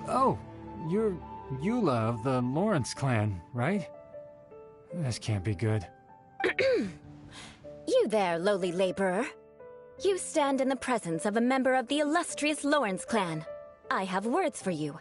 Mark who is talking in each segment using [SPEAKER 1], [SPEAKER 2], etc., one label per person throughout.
[SPEAKER 1] Oh, you're Eula of the Lawrence clan, right? This can't be good.
[SPEAKER 2] You there, lowly laborer. You stand in the presence of a member of the illustrious Lawrence clan. I have words for you.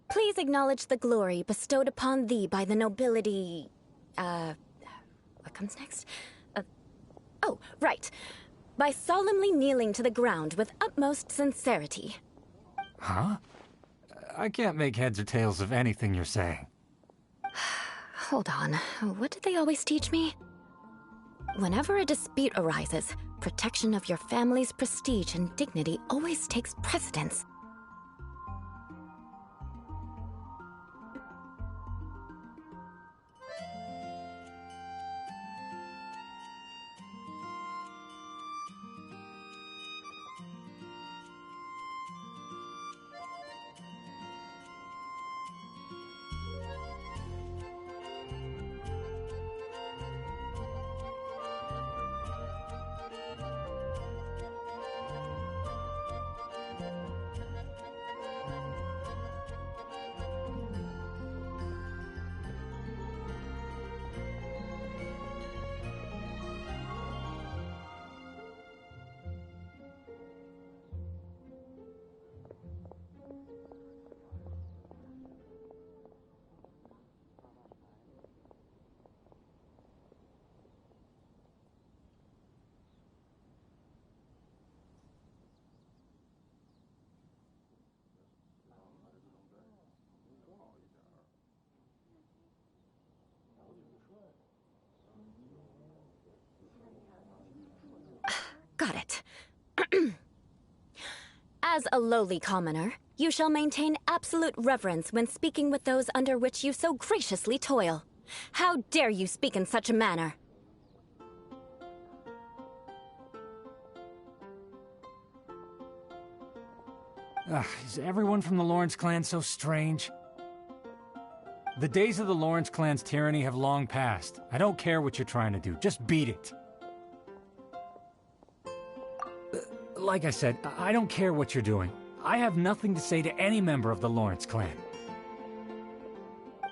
[SPEAKER 2] Please acknowledge the glory bestowed upon thee by the nobility... what comes next? Oh, right. By solemnly kneeling to the ground with utmost sincerity.
[SPEAKER 1] Huh? I can't make heads or tails of anything you're saying.
[SPEAKER 2] Hold on. What did they always teach me? Whenever a dispute arises, protection of your family's prestige and dignity always takes precedence. Got it. As a lowly commoner, you shall maintain absolute reverence when speaking with those under which you so graciously toil. How dare you speak in such a manner?
[SPEAKER 1] Is everyone from the Lawrence clan so strange? The days of the Lawrence clan's tyranny have long passed. I don't care what you're trying to do. Just beat it. Like I said, I don't care what you're doing. I have nothing to say to any member of the Lawrence clan.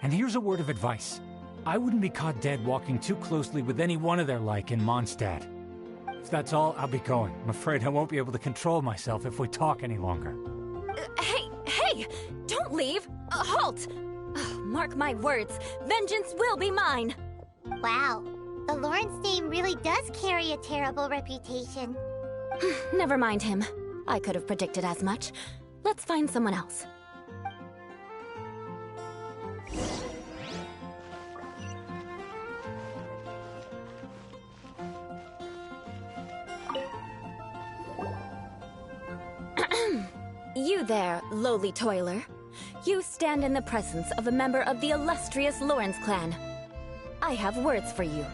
[SPEAKER 1] And here's a word of advice. I wouldn't be caught dead walking too closely with any one of their like in Mondstadt. If that's all, I'll be going. I'm afraid I won't be able to control myself if we talk any longer.
[SPEAKER 2] Hey! Don't leave! Halt! Mark my words, vengeance will be mine!
[SPEAKER 3] Wow, the Lawrence name really does carry a terrible reputation.
[SPEAKER 2] Never mind him. I could have predicted as much. Let's find someone else. You there, lowly toiler. You stand in the presence of a member of the illustrious Lawrence clan. I have words for you.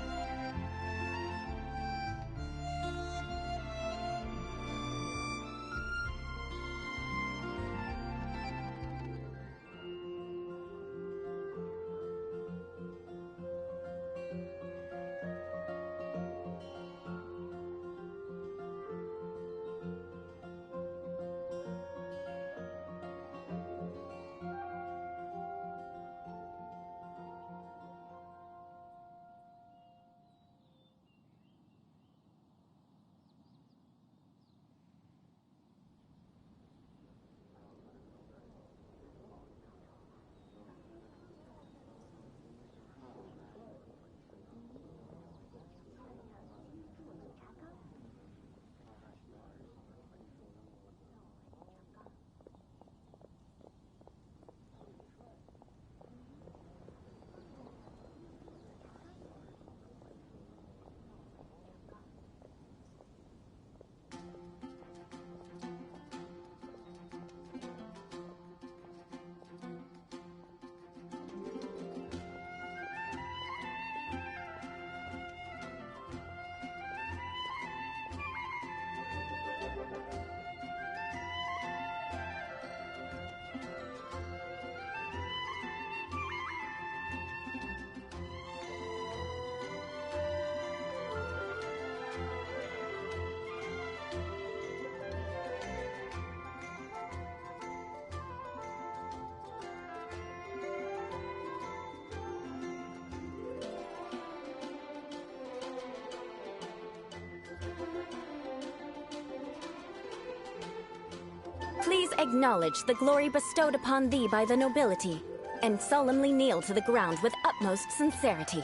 [SPEAKER 2] Please acknowledge the glory bestowed upon thee by the nobility, and solemnly kneel to the ground with utmost sincerity.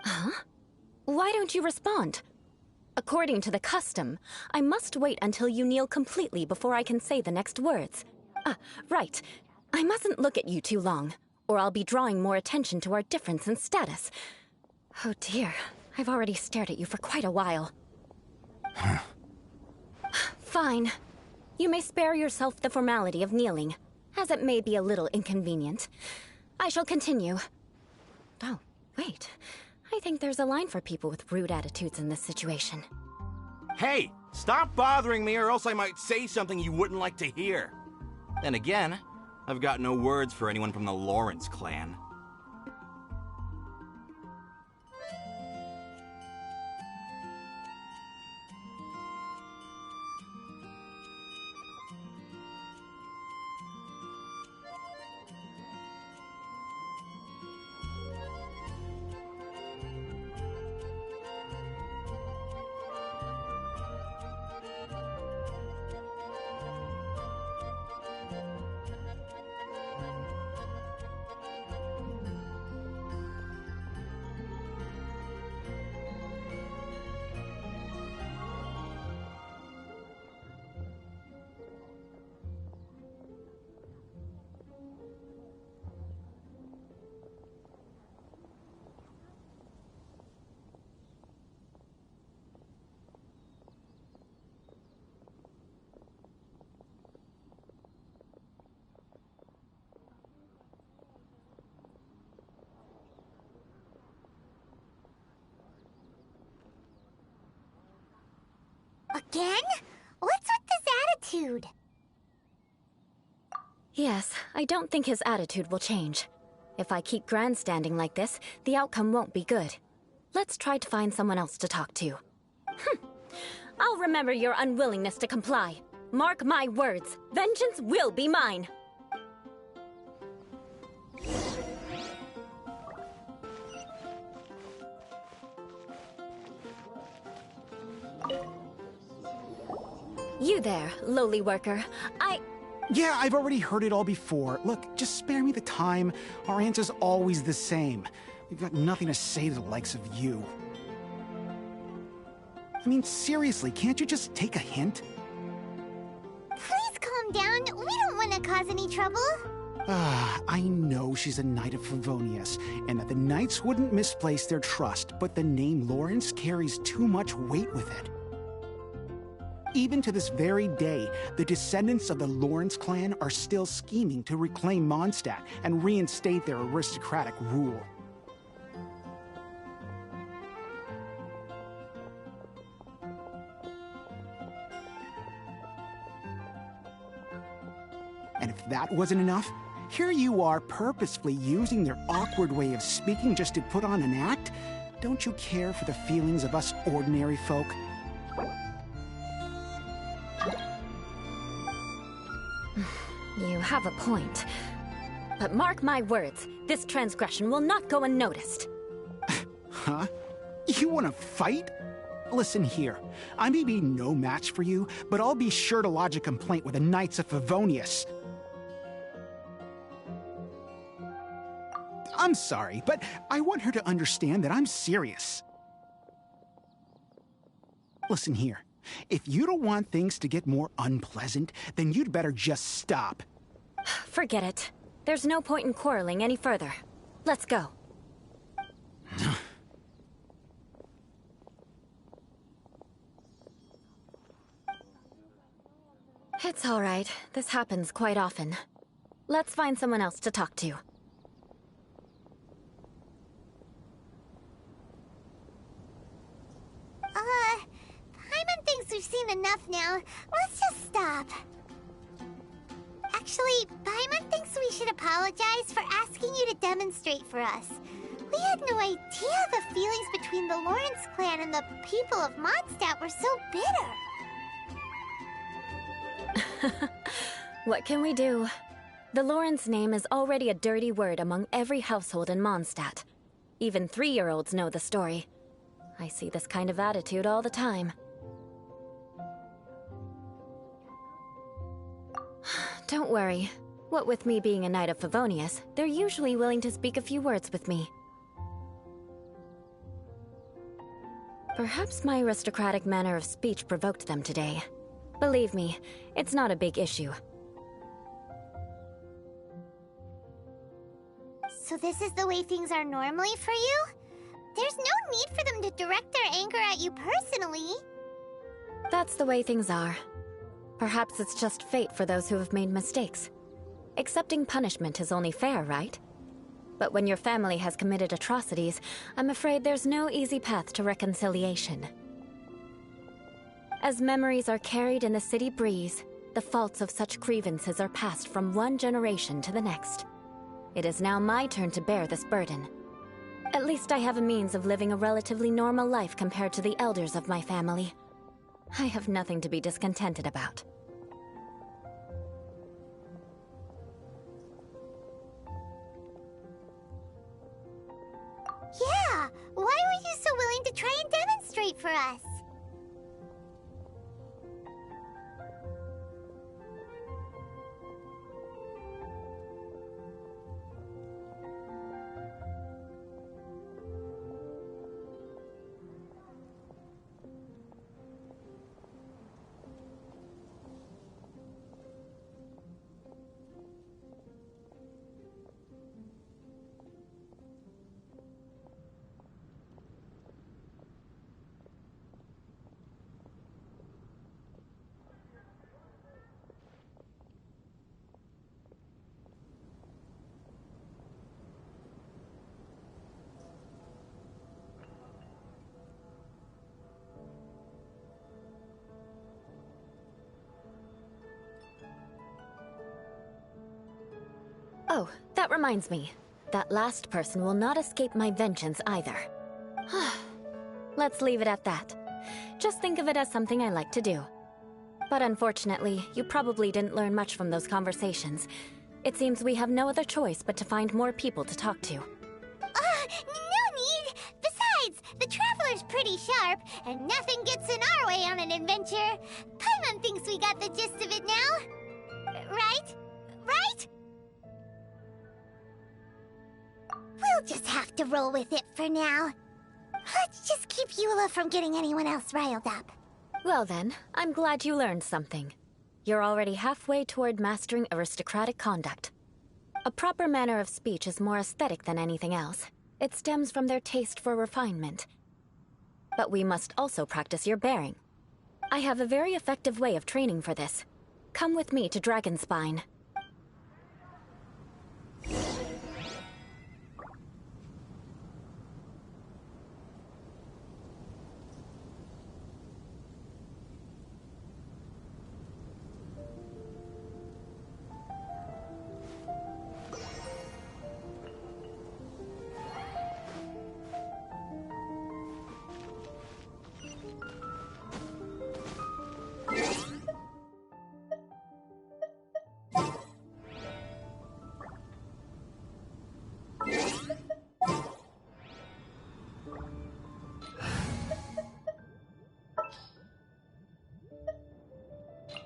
[SPEAKER 2] Huh? Why don't you respond? According to the custom, I must wait until you kneel completely before I can say the next words. Right. I mustn't look at you too long, or I'll be drawing more attention to our difference in status. Oh dear, I've already stared at you for quite a while. Fine. You may spare yourself the formality of kneeling, as it may be a little inconvenient. I shall continue. Oh, wait. I think there's a line for people with rude attitudes in this situation.
[SPEAKER 4] Hey, stop bothering me or else I might say something you wouldn't like to hear. Then again, I've got no words for anyone from the Lawrence clan.
[SPEAKER 3] Again? What's with this attitude?
[SPEAKER 2] Yes, I don't think his attitude will change. If I keep grandstanding like this, the outcome won't be good. Let's try to find someone else to talk to. I'll remember your unwillingness to comply. Mark my words, vengeance will be mine. You there, lowly worker.
[SPEAKER 5] Yeah, I've already heard it all before. Look, just spare me the time. Our answer's always the same. We've got nothing to say to the likes of you. I mean, seriously, can't you just take a hint?
[SPEAKER 3] Please calm down. We don't want to cause any trouble.
[SPEAKER 5] I know she's a Knight of Favonius, and that the Knights wouldn't misplace their trust, but the name Lawrence carries too much weight with it. Even to this very day, the descendants of the Lawrence clan are still scheming to reclaim Mondstadt and reinstate their aristocratic rule. And if that wasn't enough, here you are purposefully using their awkward way of speaking just to put on an act? Don't you care for the feelings of us ordinary folk?
[SPEAKER 2] You have a point. But mark my words, this transgression will not go unnoticed.
[SPEAKER 5] Huh? You want to fight? Listen here, I may be no match for you, but I'll be sure to lodge a complaint with the Knights of Favonius. I'm sorry, but I want her to understand that I'm serious. Listen here, if you don't want things to get more unpleasant, then you'd better just stop.
[SPEAKER 2] Forget it. There's no point in quarreling any further. Let's go. It's all right. This happens quite often. Let's find someone else to talk to.
[SPEAKER 3] Paimon thinks we've seen enough now. Let's just stop. Actually, Paimon thinks we should apologize for asking you to demonstrate for us. We had no idea the feelings between the Lawrence clan and the people of Mondstadt were so bitter.
[SPEAKER 2] What can we do? The Lawrence name is already a dirty word among every household in Mondstadt. Even 3-year-olds know the story. I see this kind of attitude all the time. Don't worry. What with me being a Knight of Favonius, they're usually willing to speak a few words with me. Perhaps my aristocratic manner of speech provoked them today. Believe me, it's not a big issue.
[SPEAKER 3] So this is the way things are normally for you? There's no need for them to direct their anger at you personally.
[SPEAKER 2] That's the way things are. Perhaps it's just fate for those who have made mistakes. Accepting punishment is only fair, right? But when your family has committed atrocities, I'm afraid there's no easy path to reconciliation. As memories are carried in the city breeze, the faults of such grievances are passed from one generation to the next. It is now my turn to bear this burden. At least I have a means of living a relatively normal life compared to the elders of my family. I have nothing to be discontented about.
[SPEAKER 3] Yeah! Why were you so willing to try and demonstrate for us?
[SPEAKER 2] Oh, that reminds me. That last person will not escape my vengeance either. Let's leave it at that. Just think of it as something I like to do. But unfortunately, you probably didn't learn much from those conversations. It seems we have no other choice but to find more people to talk to.
[SPEAKER 3] No need! Besides, the Traveler's pretty sharp, and nothing gets in our way on an adventure. Paimon thinks we got the gist of it now. Right? Right? We'll just have to roll with it for now. Let's just keep Eula from getting anyone else riled up.
[SPEAKER 2] Well then, I'm glad you learned something. You're already halfway toward mastering aristocratic conduct. A proper manner of speech is more aesthetic than anything else. It stems from their taste for refinement. But we must also practice your bearing. I have a very effective way of training for this. Come with me to Dragonspine.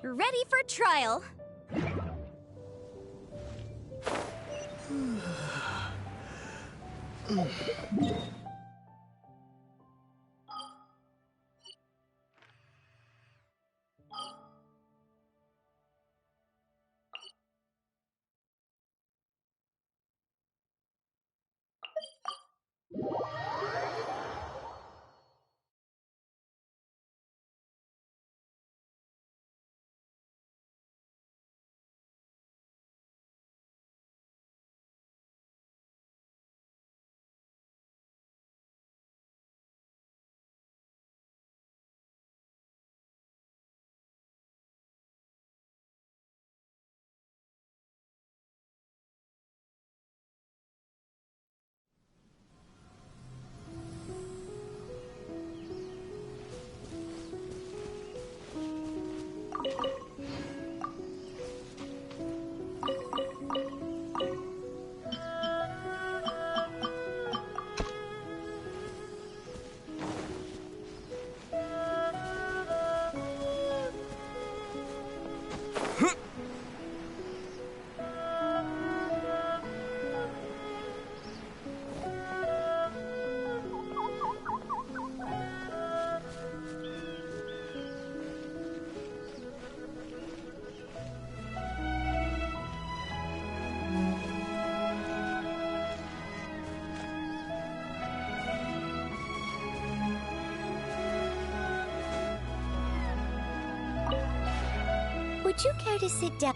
[SPEAKER 6] Ready for trial. Would you care to sit down?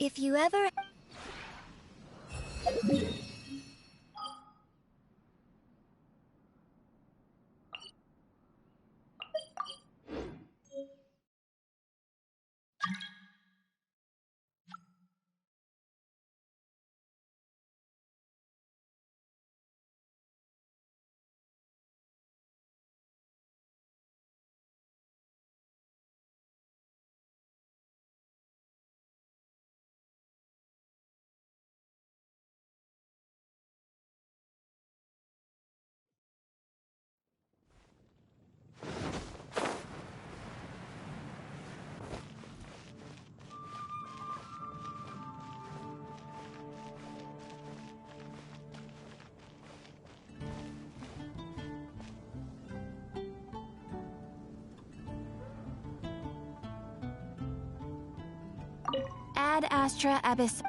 [SPEAKER 6] If you ever... Ad Astra Abyss.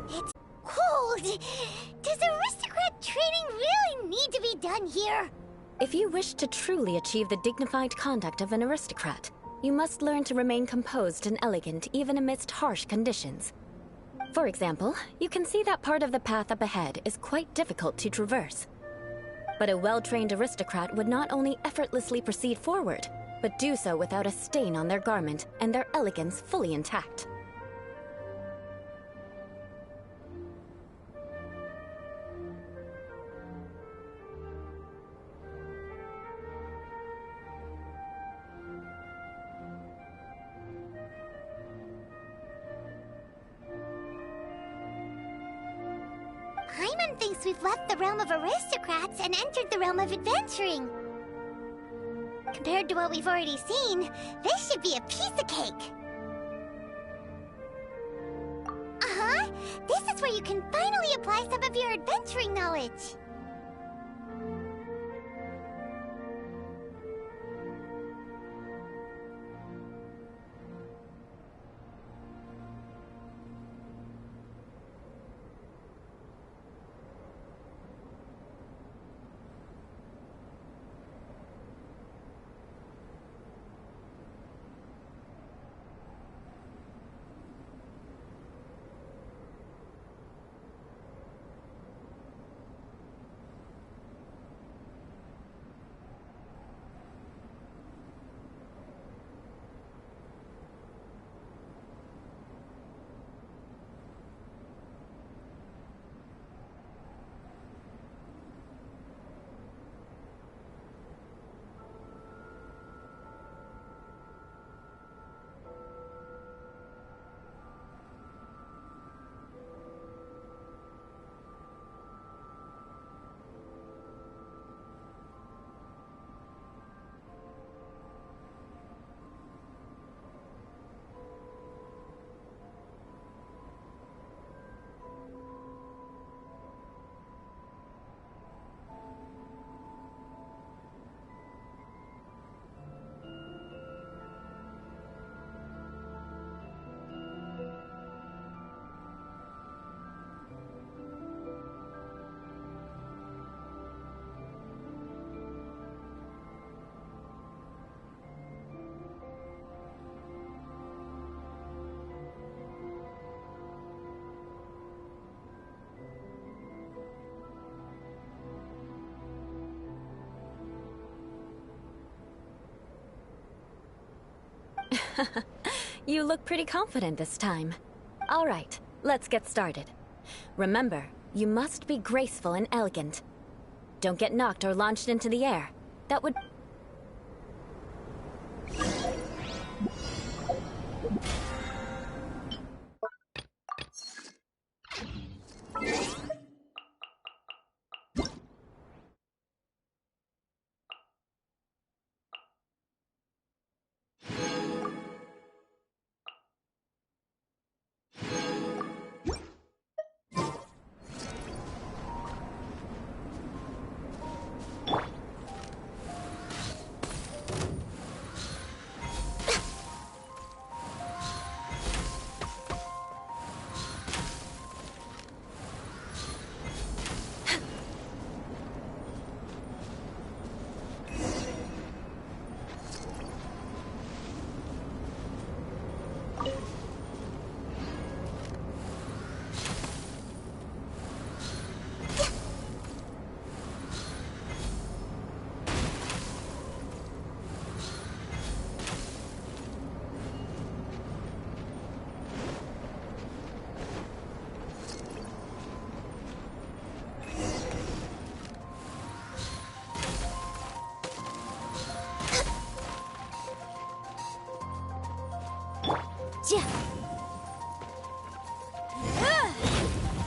[SPEAKER 3] It's cold! Does aristocrat training really need to be done here?
[SPEAKER 2] If you wish to truly achieve the dignified conduct of an aristocrat, you must learn to remain composed and elegant even amidst harsh conditions. For example, you can see that part of the path up ahead is quite difficult to traverse. But a well-trained aristocrat would not only effortlessly proceed forward, but do so without a stain on their garment and their elegance fully intact.
[SPEAKER 3] Paimon thinks we've left the realm of aristocrats and entered the realm of adventuring. Compared to what we've already seen, this should be a piece of cake. Uh-huh. This is where you can finally apply some of your adventuring knowledge.
[SPEAKER 2] You look pretty confident this time. All right, let's get started. Remember, you must be graceful and elegant. Don't get knocked or launched into the air. That would...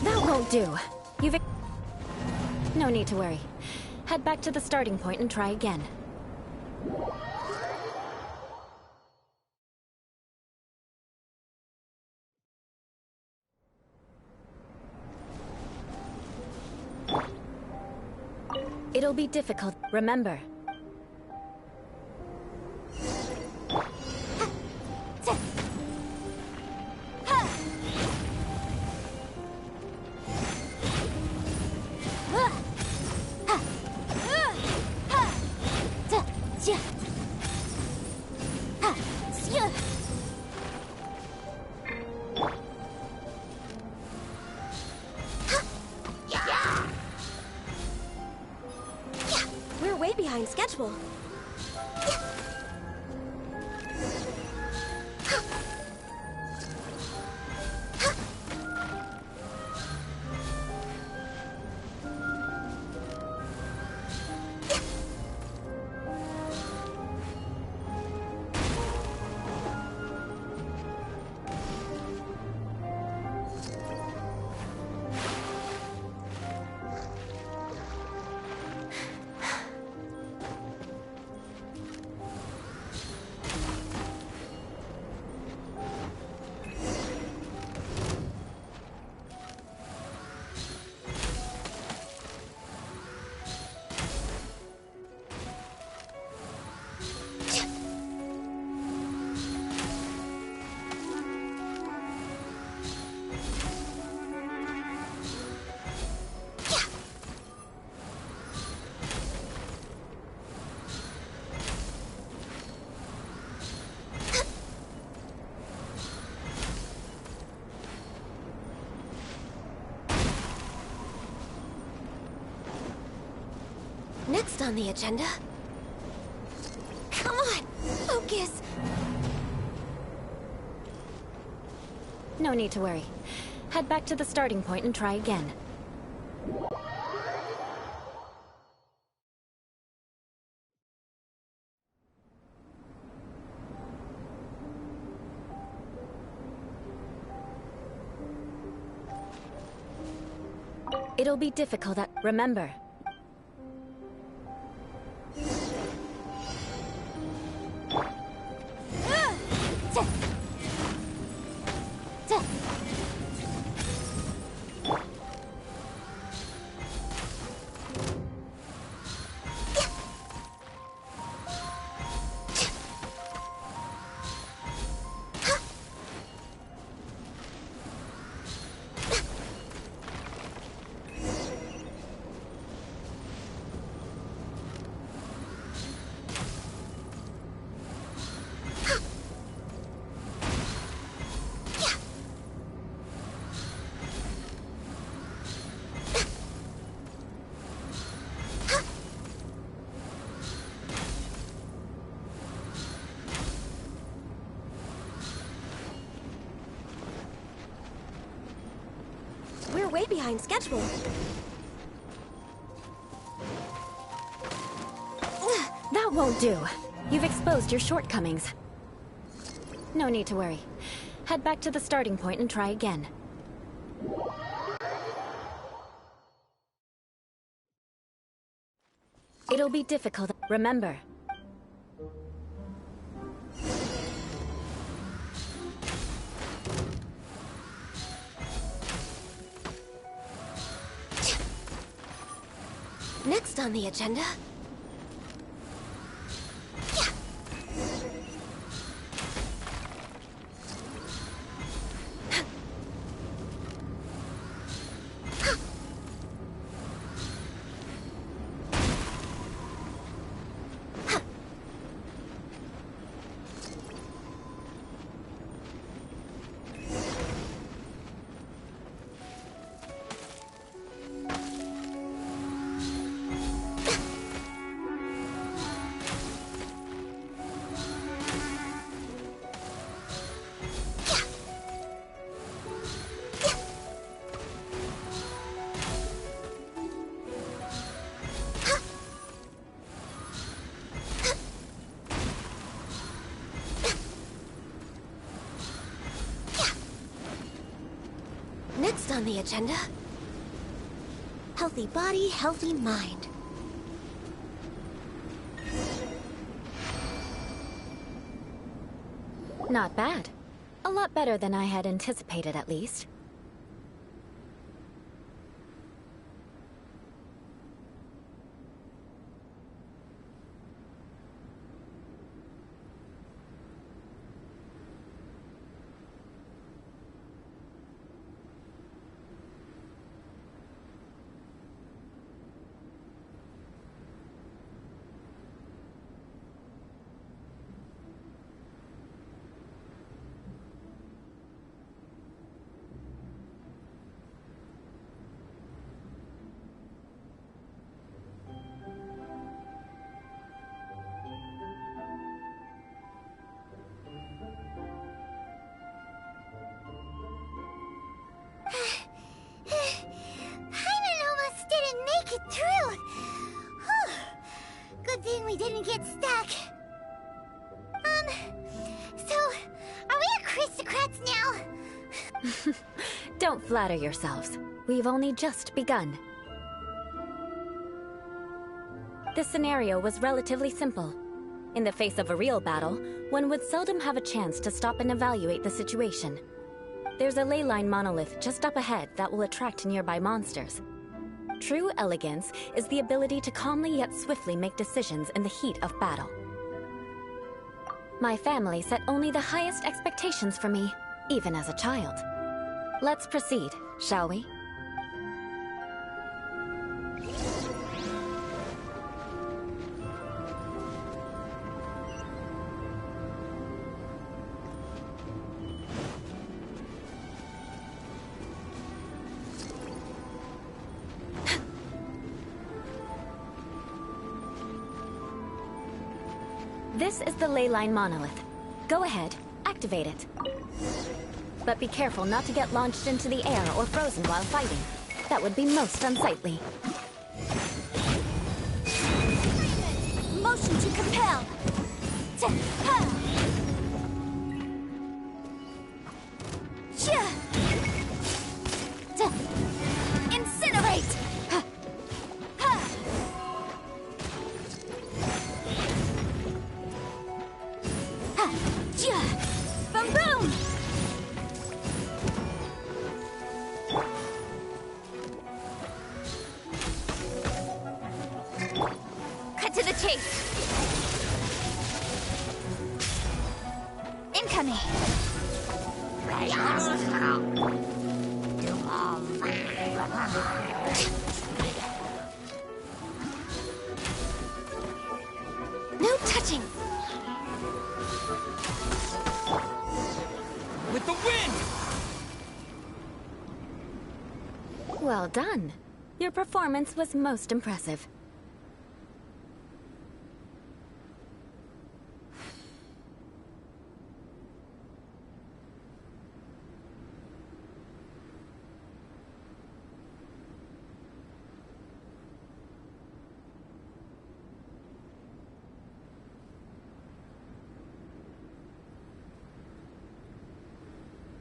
[SPEAKER 2] That won't do. You've... No need to worry. Head back to the starting point and try again. It'll be difficult. Remember,
[SPEAKER 6] We're way behind schedule. Next on the agenda... Come on! Focus!
[SPEAKER 2] no need to worry. Head back to the starting point and try again. It'll be difficult at... Remember.
[SPEAKER 6] behind schedule.
[SPEAKER 2] That won't do. You've exposed your shortcomings. No need to worry. Head back to the starting point and try again. It'll be difficult. Remember.
[SPEAKER 6] Next on the agenda... Next on the agenda... healthy body, healthy mind.
[SPEAKER 2] Not bad. A lot better than I had anticipated, at least.
[SPEAKER 3] Hyman almost didn't make it through. Whew. Good thing we didn't get stuck. So, are we aristocrats now?
[SPEAKER 2] Don't flatter yourselves. We've only just begun. This scenario was relatively simple. In the face of a real battle, one would seldom have a chance to stop and evaluate the situation. There's a ley line monolith just up ahead that will attract nearby monsters. True elegance is the ability to calmly yet swiftly make decisions in the heat of battle. My family set only the highest expectations for me, even as a child. Let's proceed, shall we? This is the ley line monolith. Go ahead, activate it. But be careful not to get launched into the air or frozen while fighting. That would be most unsightly.
[SPEAKER 6] Motion to compel! Incinerate! Boom boom! Cut to the chase! Incoming! No touching!
[SPEAKER 4] With the wind!
[SPEAKER 2] Well done. Your performance was most impressive.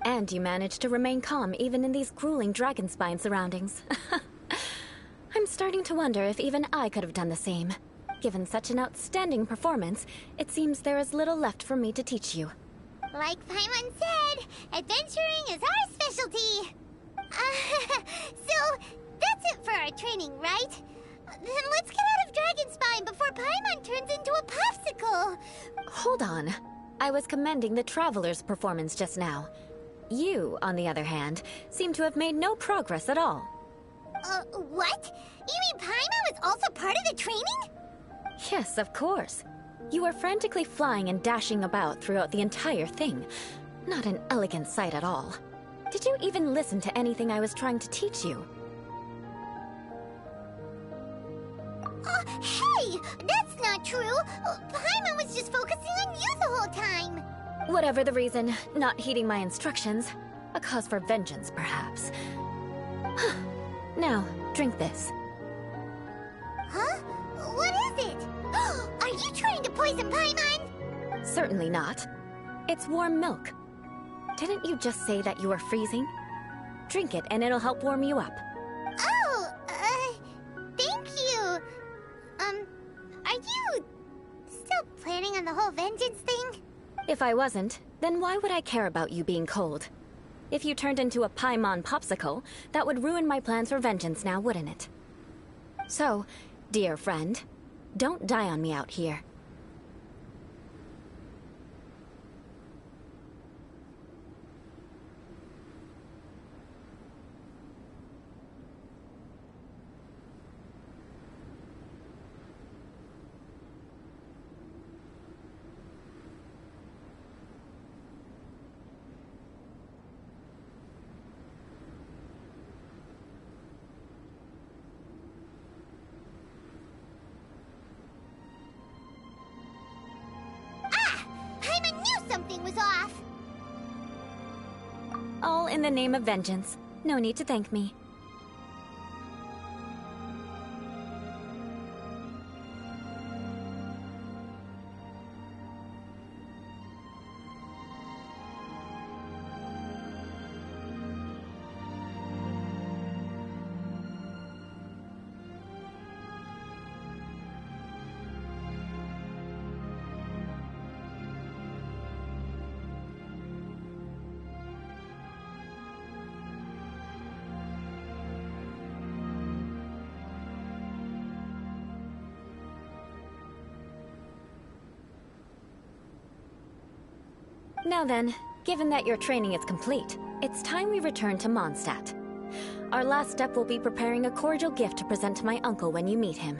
[SPEAKER 2] And you managed to remain calm even in these grueling dragonspine surroundings. I'm starting to wonder if even I could have done the same. Given such an outstanding performance, it seems there is little left for me to teach you.
[SPEAKER 3] Like Paimon said, adventuring is our specialty. So, that's it for our training, right? Then let's get out of Dragonspine before Paimon turns into a popsicle.
[SPEAKER 2] Hold on. I was commending the Traveler's performance just now. You, on the other hand, seem to have made no progress at all.
[SPEAKER 3] What? You mean Paimon was also part of the training?
[SPEAKER 2] Yes, of course. You were frantically flying and dashing about throughout the entire thing. Not an elegant sight at all. Did you even listen to anything I was trying to teach you?
[SPEAKER 3] Hey! That's not true! Paimon was just focusing on you the whole time!
[SPEAKER 2] Whatever the reason, not heeding my instructions. A cause for vengeance, perhaps. Now, drink this.
[SPEAKER 3] Huh? What is it? Are you trying to poison Paimon?
[SPEAKER 2] Certainly not. It's warm milk. Didn't you just say that you were freezing? Drink it and it'll help warm you up.
[SPEAKER 3] Oh, thank you. Are you still planning on the whole vengeance thing?
[SPEAKER 2] If I wasn't, then why would I care about you being cold? If you turned into a Paimon popsicle, that would ruin my plans for vengeance now, wouldn't it? So, dear friend, don't die on me out here.
[SPEAKER 3] Something was off.
[SPEAKER 2] All in the name of vengeance. No need to thank me. Now then, given that your training is complete, it's time we return to Mondstadt. Our last step will be preparing a cordial gift to present to my uncle when you meet him.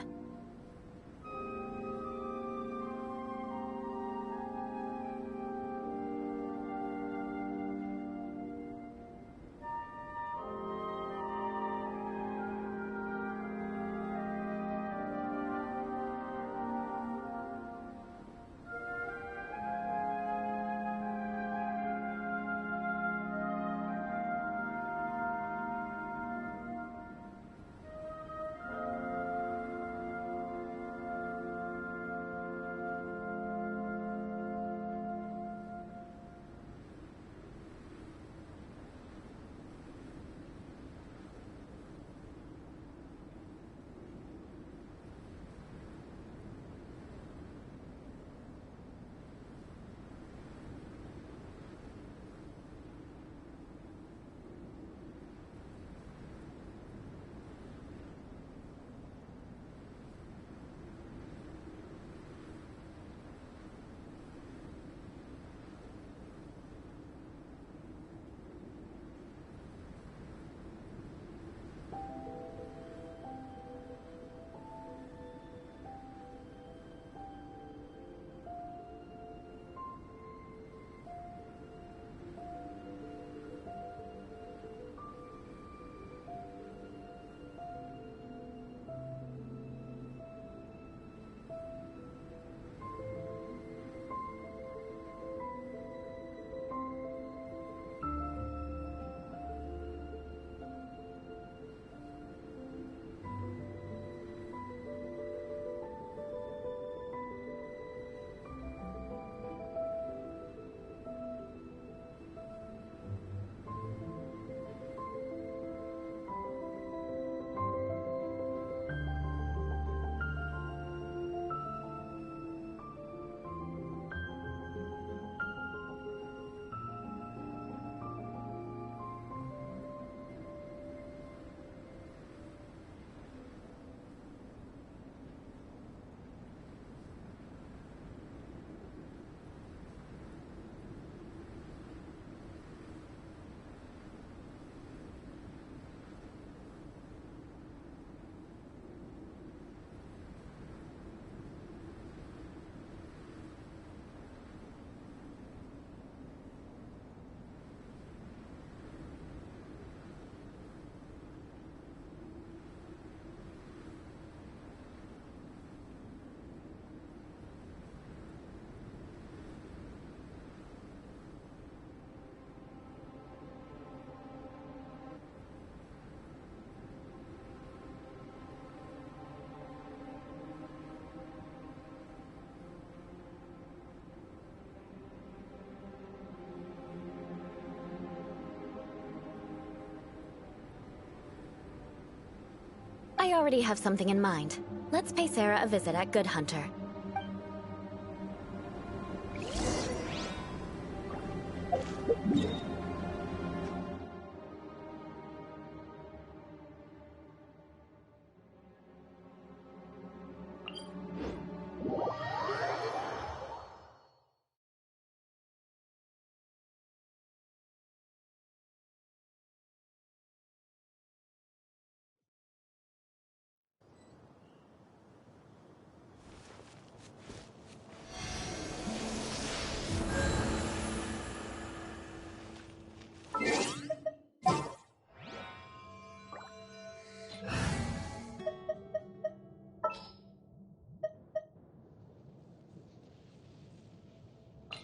[SPEAKER 2] I already have something in mind. Let's pay Sarah a visit at Good Hunter.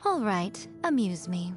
[SPEAKER 6] All right, amuse me.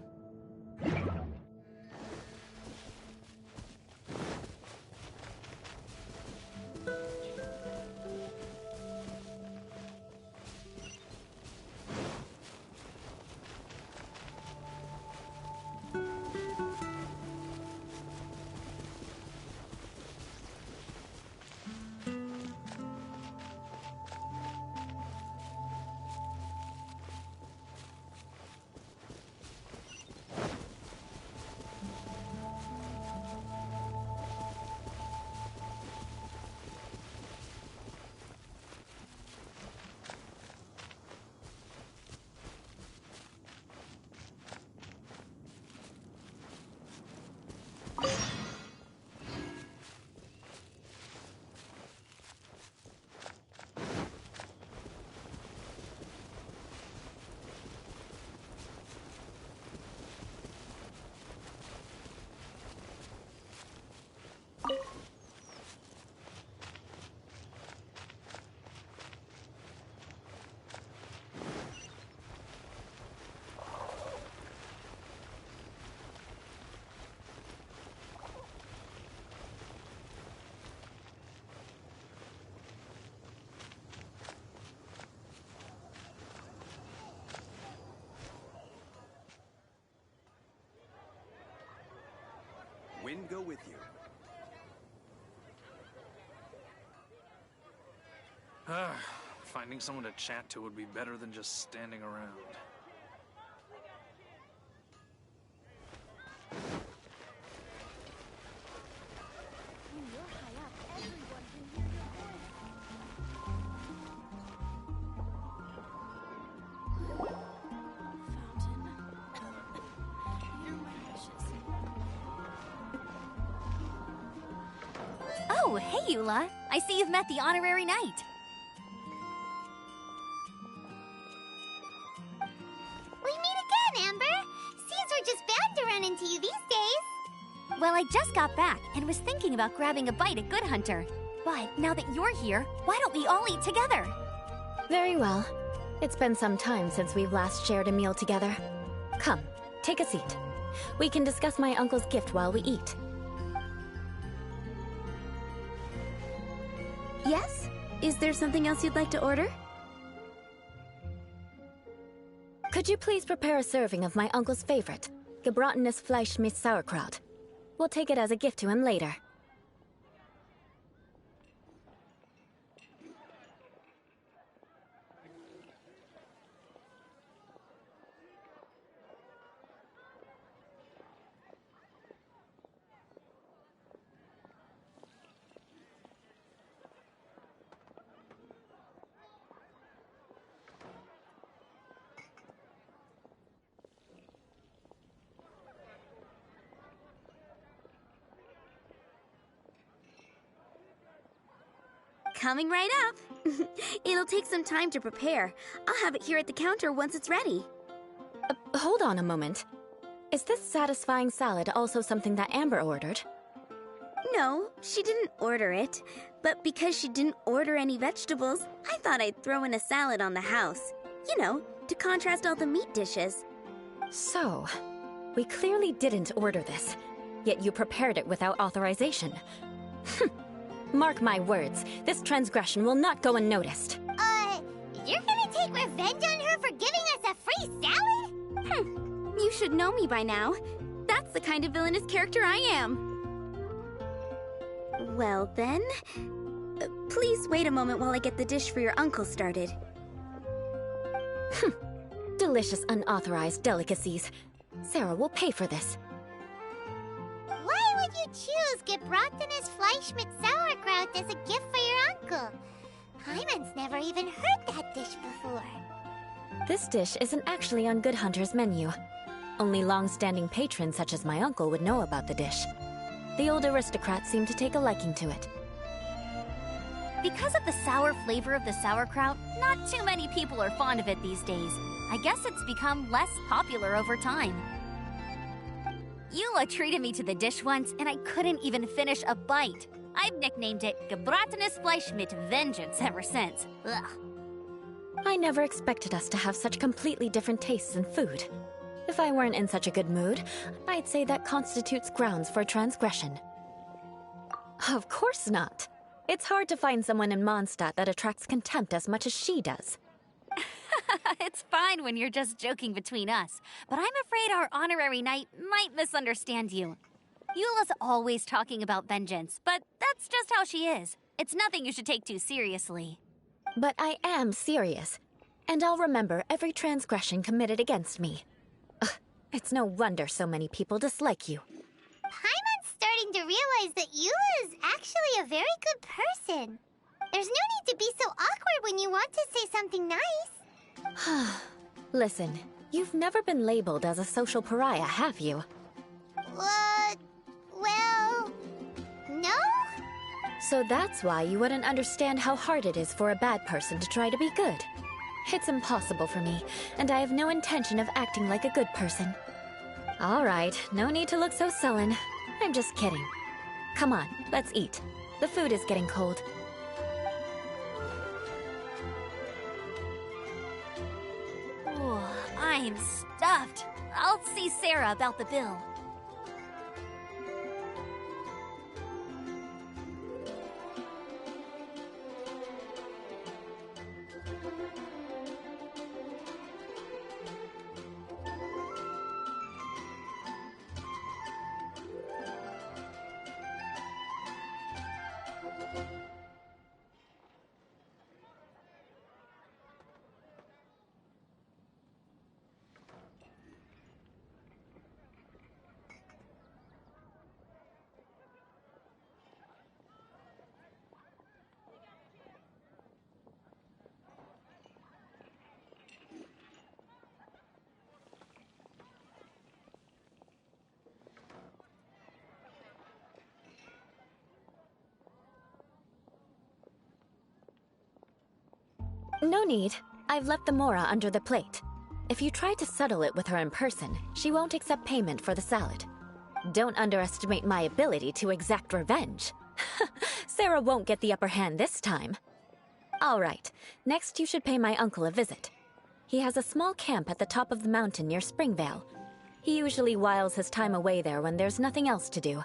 [SPEAKER 7] Wind go with you.
[SPEAKER 8] Finding someone to chat to would be better than just standing around.
[SPEAKER 6] Oh, hey, Eula. I see you've met the honorary knight.
[SPEAKER 3] We meet again, Amber. Seems we're just bound to run into you these days.
[SPEAKER 6] Well, I just got back and was thinking about grabbing a bite at Good Hunter. But now that you're here, why don't we all eat together?
[SPEAKER 2] Very well. It's been some time since we've last shared a meal together. Come, take a seat. We can discuss my uncle's gift while we eat.
[SPEAKER 6] Yes? Is there something else you'd like to order?
[SPEAKER 2] Could you please prepare a serving of my uncle's favorite, gebratenes Fleisch mit Sauerkraut? We'll take it as a gift to him later.
[SPEAKER 6] Coming right up. It'll take some time to prepare. I'll have it here at the counter once it's ready.
[SPEAKER 2] Hold on a moment. Is this satisfying salad also something that Amber ordered?
[SPEAKER 6] No, she didn't order it. But because she didn't order any vegetables, I thought I'd throw in a salad on the house. You know, to contrast all the meat dishes.
[SPEAKER 2] So, we clearly didn't order this, yet you prepared it without authorization. Mark my words, this transgression will not go unnoticed.
[SPEAKER 3] You're gonna take revenge on her for giving us a free salad?
[SPEAKER 6] You should know me by now. That's the kind of villainous character I am. Well then, Please wait a moment while I get the dish for your uncle started.
[SPEAKER 2] Delicious unauthorized delicacies. Sarah will pay for this.
[SPEAKER 3] Why would you choose gebratenes Fleisch mit Sauerkraut as a gift for your uncle? Paimon's never even heard that dish before.
[SPEAKER 2] This dish isn't actually on Good Hunter's menu. Only long-standing patrons such as my uncle would know about the dish. The old aristocrats seem to take a liking to it.
[SPEAKER 9] Because of the sour flavor of the sauerkraut, not too many people are fond of it these days. I guess it's become less popular over time. Eula treated me to the dish once, and I couldn't even finish a bite. I've nicknamed it gebratenes Fleisch mit Vengeance ever since. Ugh.
[SPEAKER 2] I never expected us to have such completely different tastes in food. If I weren't in such a good mood, I'd say that constitutes grounds for transgression. Of course not. It's hard to find someone in Mondstadt that attracts contempt as much as she does.
[SPEAKER 9] It's fine when you're just joking between us, but I'm afraid our honorary knight might misunderstand you. Eula's always talking about vengeance, but that's just how she is. It's nothing you should take too seriously.
[SPEAKER 2] But I am serious, and I'll remember every transgression committed against me. Ugh, it's no wonder so many people dislike you.
[SPEAKER 3] Paimon's starting to realize that Eula is actually a very good person. There's no need to be so awkward when you want to say something nice.
[SPEAKER 2] Listen, you've never been labeled as a social pariah, have you?
[SPEAKER 3] Well, no?
[SPEAKER 2] So that's why you wouldn't understand how hard it is for a bad person to try to be good. It's impossible for me, and I have no intention of acting like a good person. All right, no need to look so sullen. I'm just kidding. Come on, let's eat. The food is getting cold.
[SPEAKER 9] Ooh, I'm stuffed. I'll see Sarah about the bill.
[SPEAKER 2] No need. I've left the mora under the plate. If you try to settle it with her in person, she won't accept payment for the salad. Don't underestimate my ability to exact revenge. Sarah won't get the upper hand this time. All right, next you should pay my uncle a visit. He has a small camp at the top of the mountain near Springvale. He usually whiles his time away there when there's nothing else to do.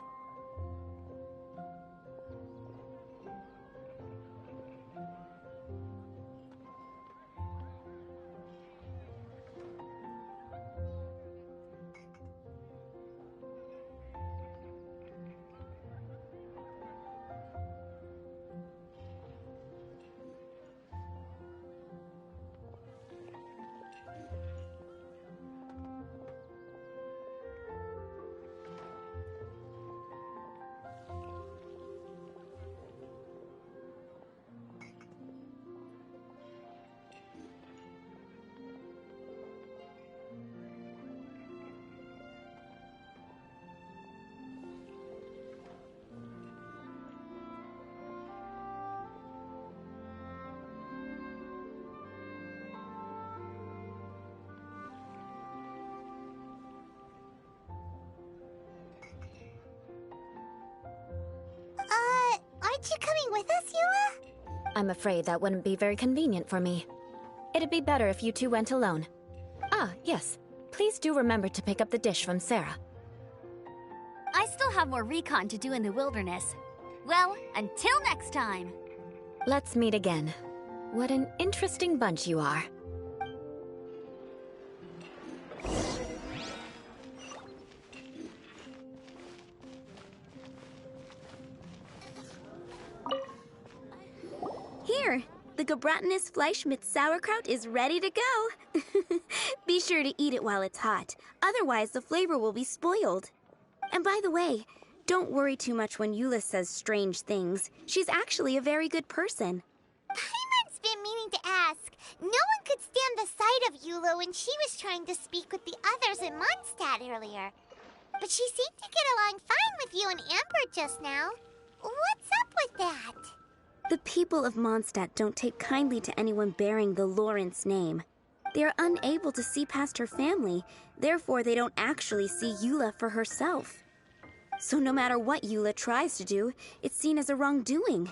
[SPEAKER 3] Aren't you coming with us, Eula?
[SPEAKER 2] I'm afraid that wouldn't be very convenient for me. It'd be better if you two went alone. Ah, yes. Please do remember to pick up the dish from Sarah.
[SPEAKER 9] I still have more recon to do in the wilderness. Well, until next time.
[SPEAKER 2] Let's meet again. What an interesting bunch you are.
[SPEAKER 6] The Gebratenes Fleischmitz sauerkraut is ready to go. Be sure to eat it while it's hot. Otherwise, the flavor will be spoiled. And by the way, don't worry too much when Eula says strange things. She's actually a very good person.
[SPEAKER 3] Paimon's been meaning to ask. No one could stand the sight of Eula when she was trying to speak with the others in Mondstadt earlier. But she seemed to get along fine with you and Amber just now. What's up with that?
[SPEAKER 6] The people of Mondstadt don't take kindly to anyone bearing the Lawrence name. They are unable to see past her family, therefore they don't actually see Eula for herself. So no matter what Eula tries to do, it's seen as a wrongdoing.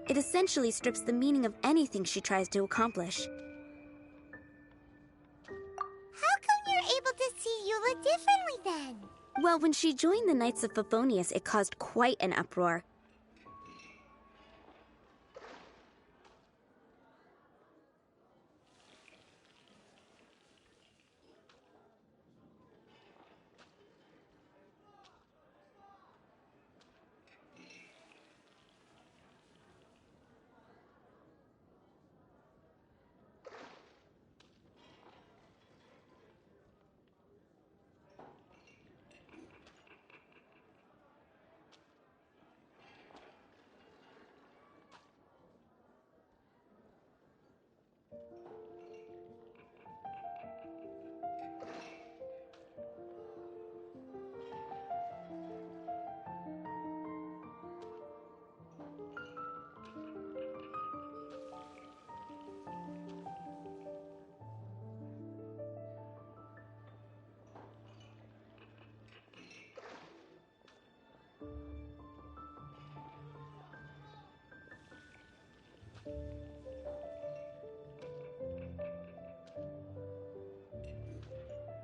[SPEAKER 6] It essentially strips the meaning of anything she tries to accomplish.
[SPEAKER 3] How come you're able to see Eula differently then?
[SPEAKER 6] Well, when she joined the Knights of Favonius, it caused quite an uproar.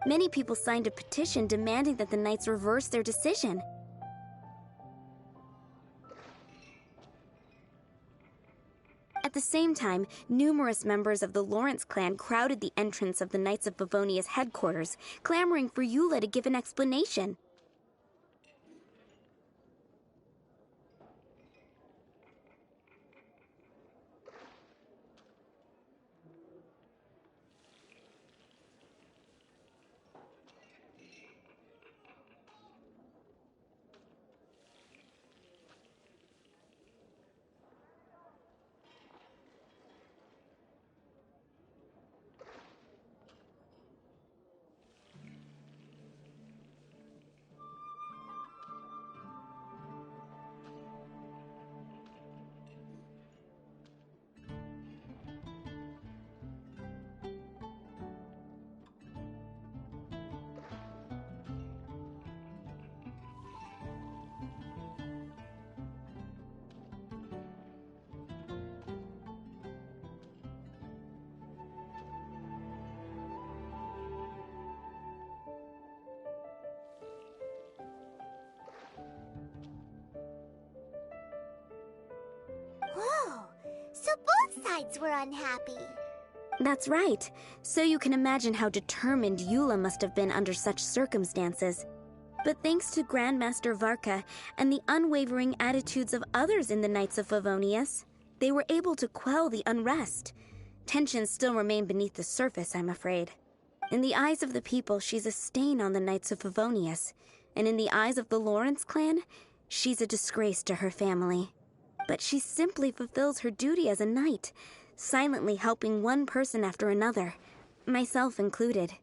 [SPEAKER 6] Many people signed a petition demanding that the Knights reverse their decision. At the same time, numerous members of the Lawrence clan crowded the entrance of the Knights of Favonius headquarters, clamoring for Eula to give an explanation.
[SPEAKER 3] Whoa, so both sides were unhappy.
[SPEAKER 6] That's right. So you can imagine how determined Eula must have been under such circumstances. But thanks to Grandmaster Varka and the unwavering attitudes of others in the Knights of Favonius, they were able to quell the unrest. Tensions still remain beneath the surface, I'm afraid. In the eyes of the people, she's a stain on the Knights of Favonius. And in the eyes of the Lawrence clan, she's a disgrace to her family. But she simply fulfills her duty as a knight, silently helping one person after another, myself included.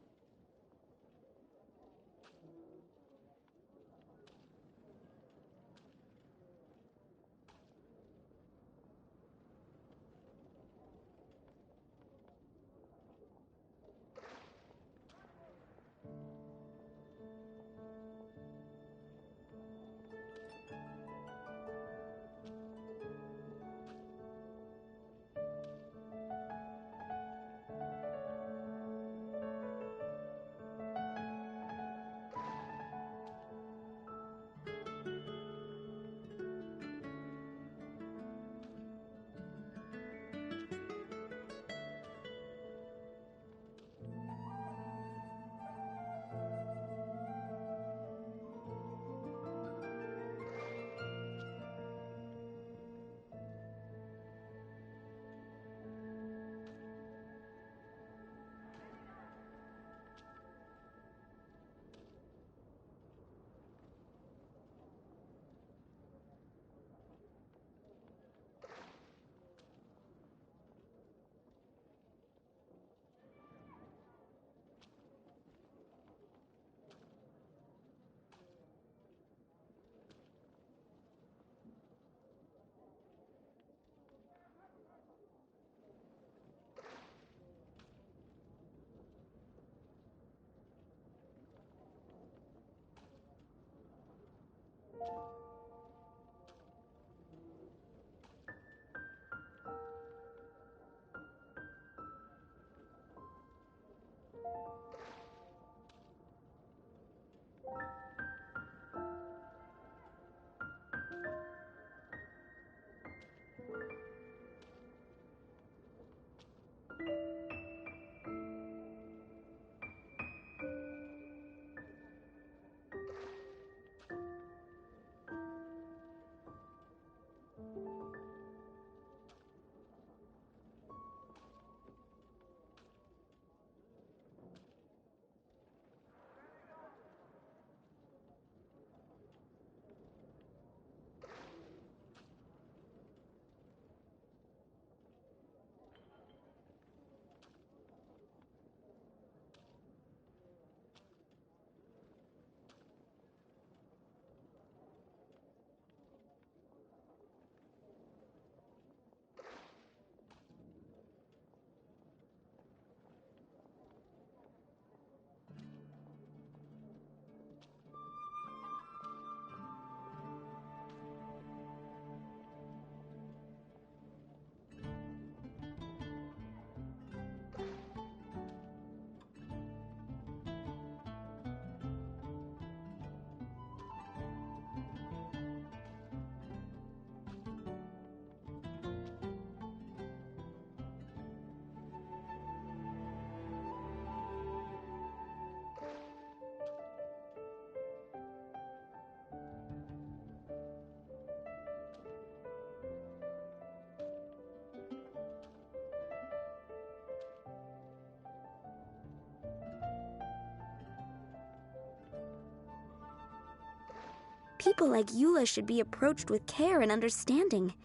[SPEAKER 6] People like Eula should be approached with care and understanding.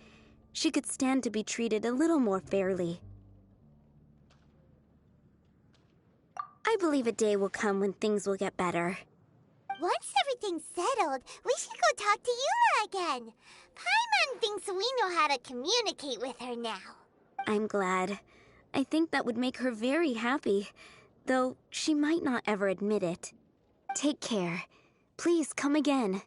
[SPEAKER 6] She could stand to be treated a little more fairly. I believe a day will come when things will get better.
[SPEAKER 3] Once everything's settled, we should go talk to Eula again. Paimon thinks we know how to communicate with her now.
[SPEAKER 6] I'm glad. I think that would make her very happy, though she might not ever admit it. Take care. Please come again.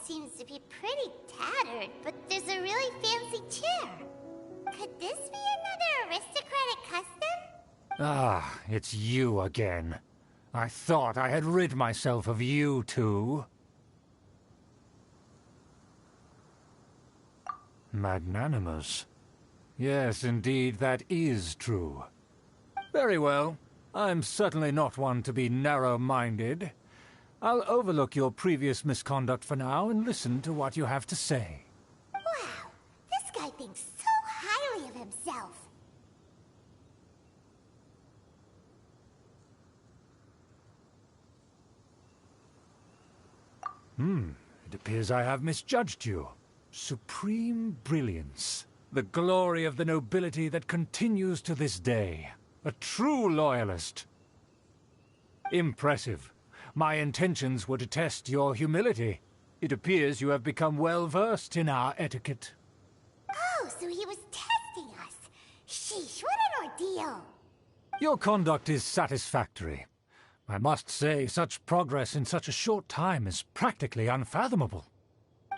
[SPEAKER 3] Seems to be pretty tattered, but there's a really fancy chair. Could this be another aristocratic custom?
[SPEAKER 1] Ah, it's you again. I thought I had rid myself of you two. Magnanimous. Yes, indeed, that is true. Very well. I'm certainly not one to be narrow-minded. I'll overlook your previous misconduct for now and listen to what you have to say.
[SPEAKER 3] Wow, this guy thinks so highly of himself.
[SPEAKER 1] It appears I have misjudged you. Supreme brilliance. The glory of the nobility that continues to this day. A true loyalist. Impressive. My intentions were to test your humility. It appears you have become well-versed in our etiquette.
[SPEAKER 3] Oh, so he was testing us. Sheesh, what an ordeal.
[SPEAKER 1] Your conduct is satisfactory. I must say, such progress in such a short time is practically unfathomable.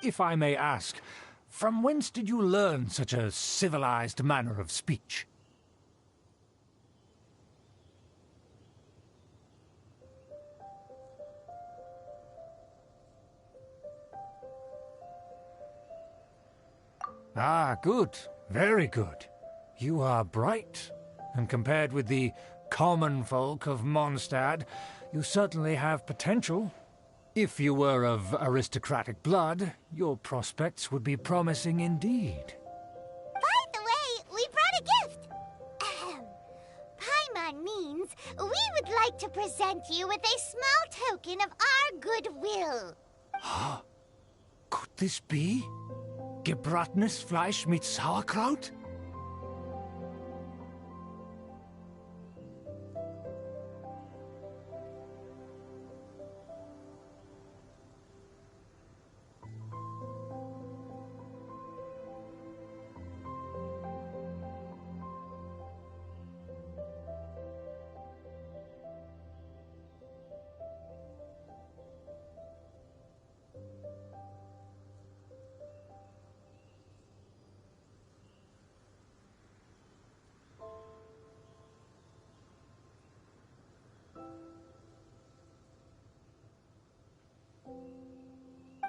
[SPEAKER 1] If I may ask, from whence did you learn such a civilized manner of speech? Ah, good. Very good. You are bright, and compared with the common folk of Mondstadt, you certainly have potential. If you were of aristocratic blood, your prospects would be promising indeed.
[SPEAKER 3] By the way, we brought a gift. Paimon means we would like to present you with a small token of our goodwill.
[SPEAKER 1] Could this be? Gebratenes Fleisch mit Sauerkraut?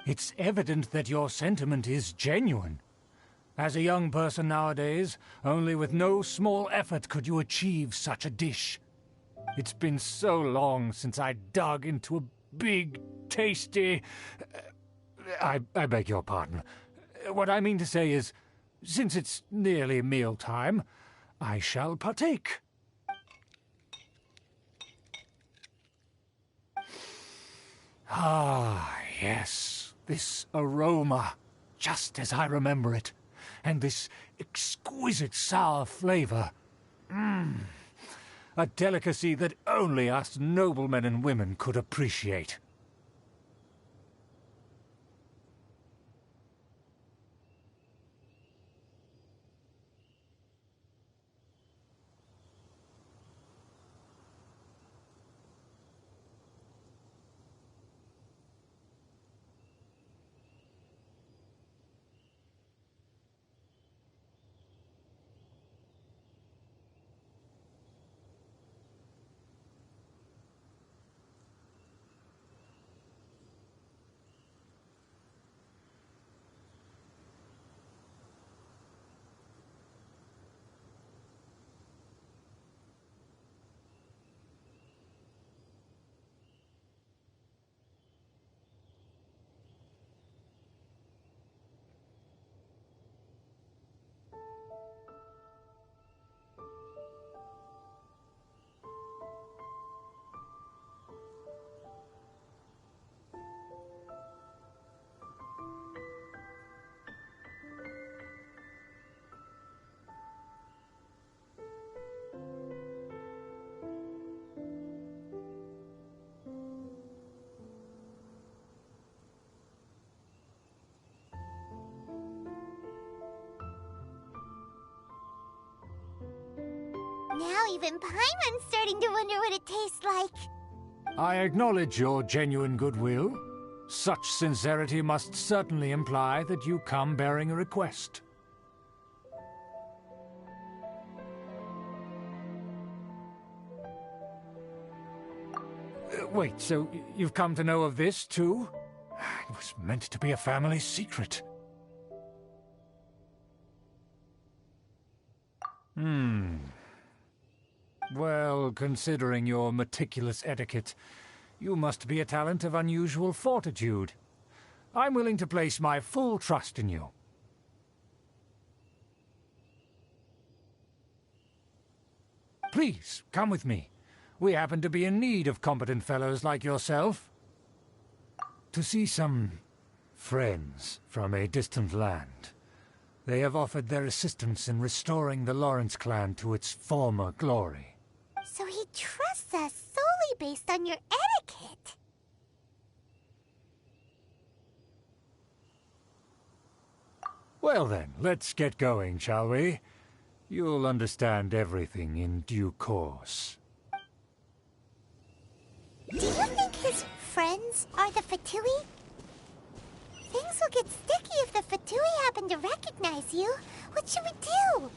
[SPEAKER 1] It's evident that your sentiment is genuine. As a young person nowadays, only with no small effort could you achieve such a dish. It's been so long since I dug into a big, tasty... I beg your pardon. What I mean to say is, since it's nearly mealtime, I shall partake. Ah, yes. This aroma, just as I remember it, and this exquisite sour flavor. A delicacy that only us noblemen and women could appreciate.
[SPEAKER 3] Now even Paimon's starting to wonder what it tastes like.
[SPEAKER 1] I acknowledge your genuine goodwill. Such sincerity must certainly imply that you come bearing a request. Wait, so you've come to know of this, too? It was meant to be a family secret. Well, considering your meticulous etiquette, you must be a talent of unusual fortitude. I'm willing to place my full trust in you. Please, come with me. We happen to be in need of competent fellows like yourself. To see some friends from a distant land. They have offered their assistance in restoring the Lawrence clan to its former glory.
[SPEAKER 3] So he trusts us solely based on your etiquette.
[SPEAKER 1] Well then, let's get going, shall we? You'll understand everything in due course.
[SPEAKER 3] Do you think his friends are the Fatui? Things will get sticky if the Fatui happen to recognize you. What should we do?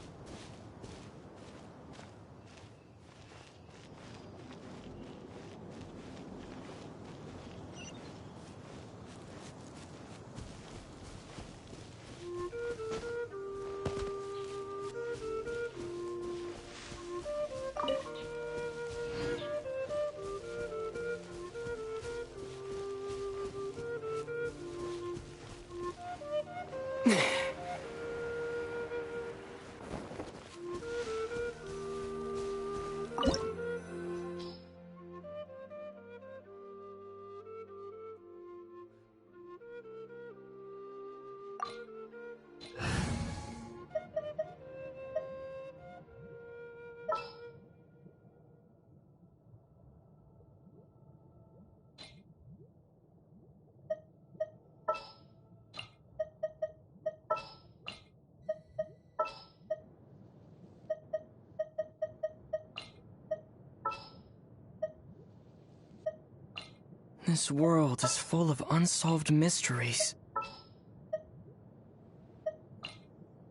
[SPEAKER 10] This world is full of unsolved mysteries.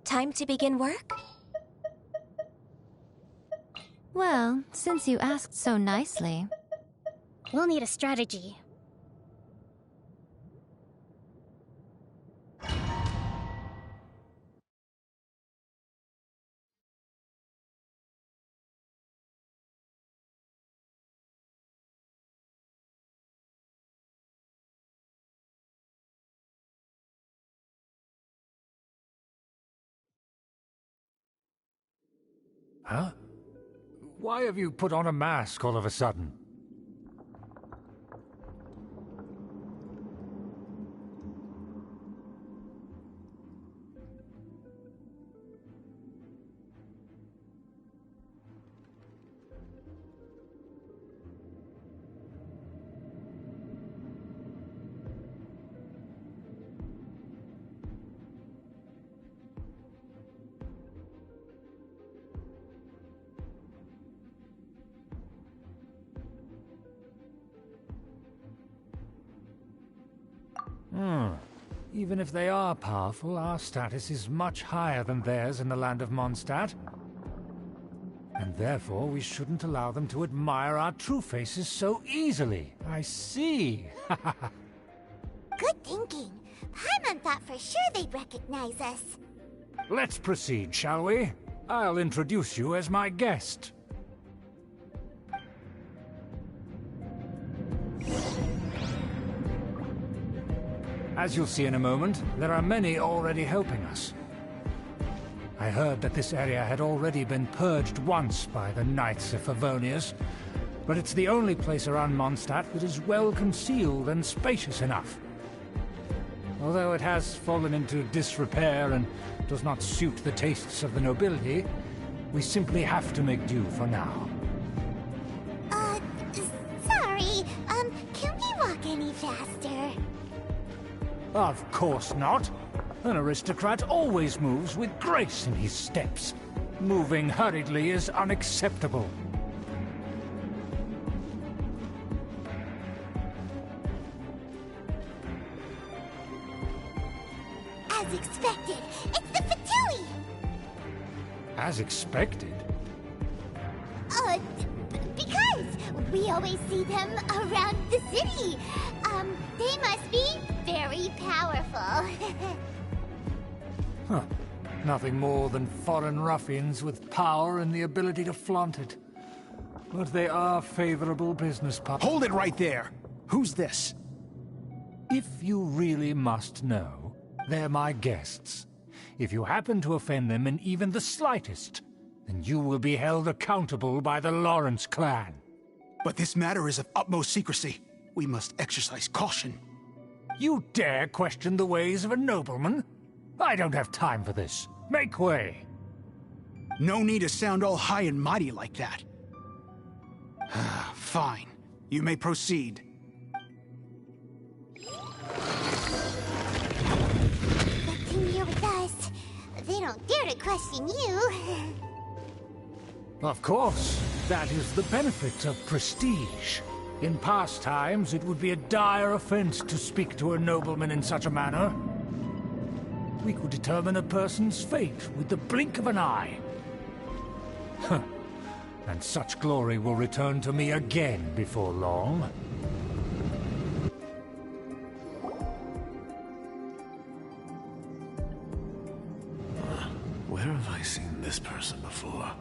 [SPEAKER 11] Time to begin work?
[SPEAKER 12] Well, since you asked so nicely.
[SPEAKER 11] We'll need a strategy.
[SPEAKER 1] Huh? Why have you put on a mask all of a sudden? Even if they are powerful, our status is much higher than theirs in the land of Mondstadt. And therefore, we shouldn't allow them to admire our true faces so easily. I see.
[SPEAKER 3] Good thinking. Paimon thought for sure they'd recognize us.
[SPEAKER 1] Let's proceed, shall we? I'll introduce you as my guest. As you'll see in a moment, there are many already helping us. I heard that this area had already been purged once by the Knights of Favonius, but it's the only place around Mondstadt that is well concealed and spacious enough. Although it has fallen into disrepair and does not suit the tastes of the nobility, we simply have to make do for now.
[SPEAKER 3] Sorry, can we walk any faster?
[SPEAKER 1] Of course not. An aristocrat always moves with grace in his steps. Moving hurriedly is unacceptable.
[SPEAKER 3] As expected, it's the Fatui!
[SPEAKER 1] As expected?
[SPEAKER 3] Because We always see them around the city. They must be very powerful.
[SPEAKER 1] Huh. Nothing more than foreign ruffians with power and the ability to flaunt it. But they are favorable business partners.
[SPEAKER 5] Hold it right there! Who's this?
[SPEAKER 1] If you really must know, they're my guests. If you happen to offend them in even the slightest, then you will be held accountable by the Lawrence clan.
[SPEAKER 5] But this matter is of utmost secrecy. We must exercise caution.
[SPEAKER 1] You dare question the ways of a nobleman? I don't have time for this. Make way.
[SPEAKER 5] No need to sound all high and mighty like that. Fine. You may proceed.
[SPEAKER 3] You're with us. They don't dare to question you.
[SPEAKER 1] Of course. That is the benefit of prestige. In past times, it would be a dire offense to speak to a nobleman in such a manner. We could determine a person's fate with the blink of an eye. Huh. And such glory will return to me again before long.
[SPEAKER 13] Where have I seen this person before?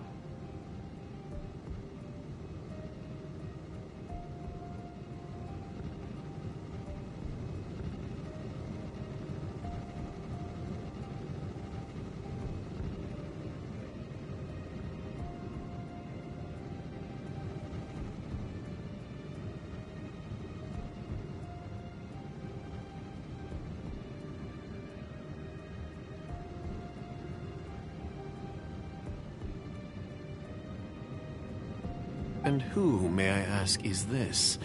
[SPEAKER 13] And who, may I ask, is this?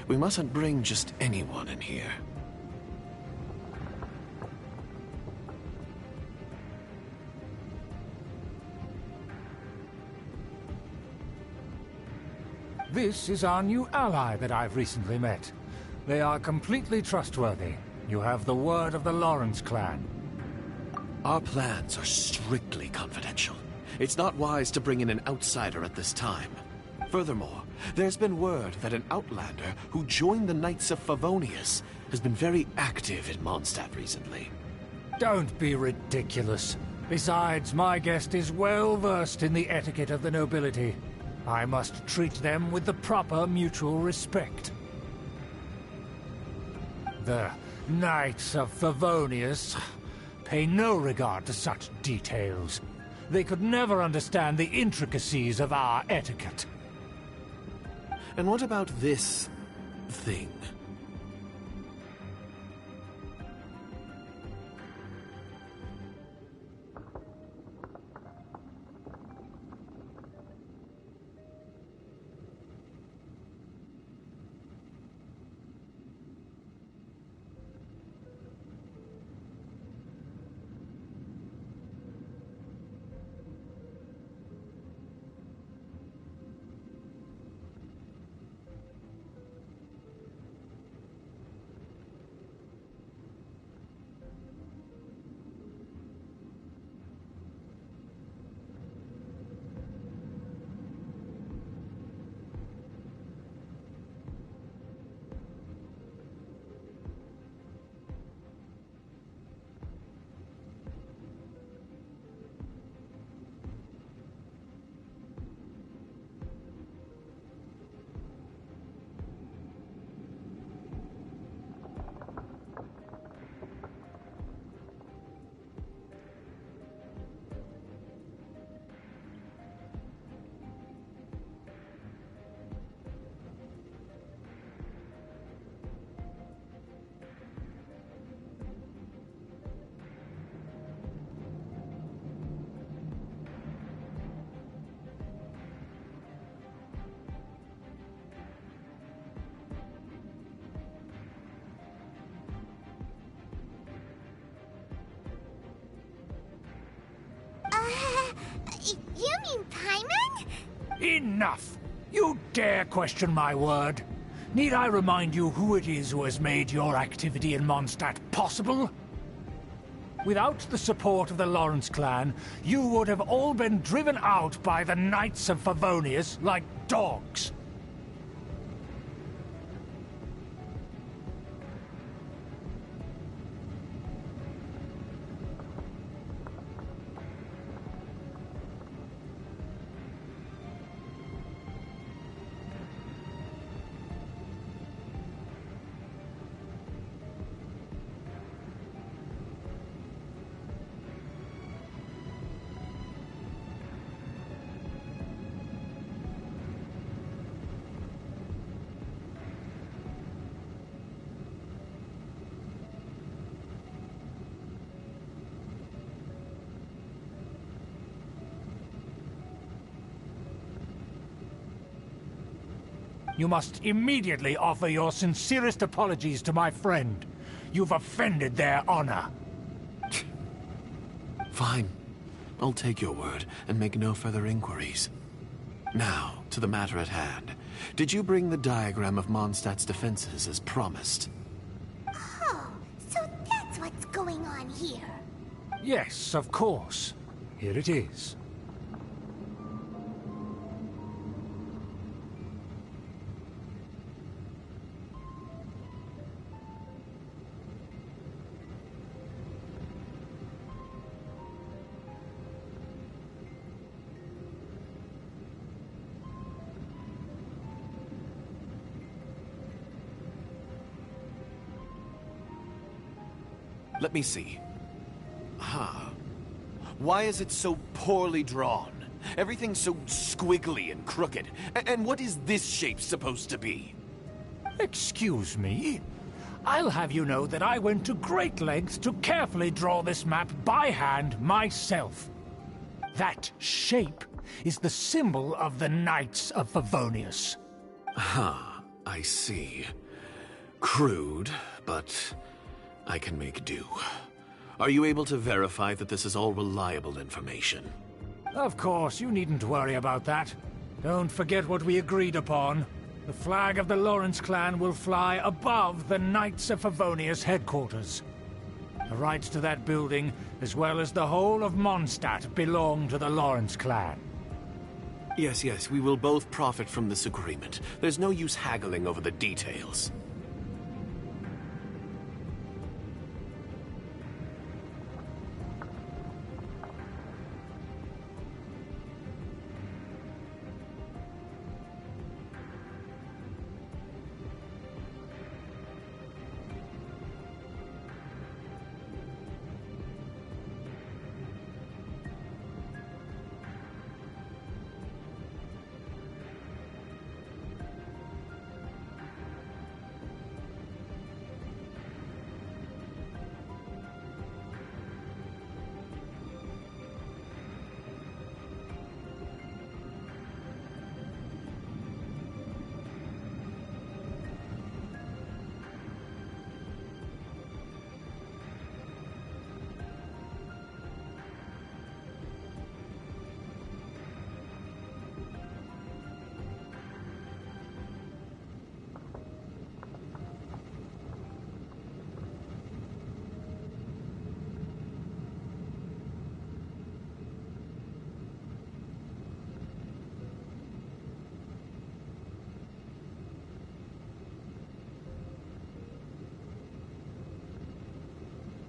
[SPEAKER 13] We mustn't bring just anyone in here.
[SPEAKER 1] This is our new ally that I've recently met. They are completely trustworthy. You have the word of the Lawrence clan.
[SPEAKER 13] Our plans are strictly confidential. It's not wise to bring in an outsider at this time. Furthermore, there's been word that an outlander who joined the Knights of Favonius has been very active in Mondstadt recently.
[SPEAKER 1] Don't be ridiculous. Besides, my guest is well versed in the etiquette of the nobility. I must treat them with the proper mutual respect. The Knights of Favonius pay no regard to such details. They could never understand the intricacies of our etiquette.
[SPEAKER 13] And what about this thing?
[SPEAKER 3] You mean Paimon?
[SPEAKER 1] Enough! You dare question my word? Need I remind you who it is who has made your activity in Mondstadt possible? Without the support of the Lawrence clan, you would have all been driven out by the Knights of Favonius like dogs. You must immediately offer your sincerest apologies to my friend. You've offended their honor.
[SPEAKER 13] Fine. I'll take your word and make no further inquiries. Now, to the matter at hand. Did you bring the diagram of Mondstadt's defenses as promised?
[SPEAKER 3] Oh, so that's what's going on here.
[SPEAKER 1] Yes, of course. Here it is.
[SPEAKER 13] Let me see. Why is it so poorly drawn? Everything's so squiggly and crooked. And what is this shape supposed to be?
[SPEAKER 1] Excuse me? I'll have you know that I went to great lengths to carefully draw this map by hand myself. That shape is the symbol of the Knights of Favonius.
[SPEAKER 13] I see. Crude, but I can make do. Are you able to verify that this is all reliable information?
[SPEAKER 1] Of course, you needn't worry about that. Don't forget what we agreed upon. The flag of the Lawrence clan will fly above the Knights of Favonius headquarters. The rights to that building, as well as the whole of Mondstadt, belong to the Lawrence clan.
[SPEAKER 13] Yes, we will both profit from this agreement. There's no use haggling over the details.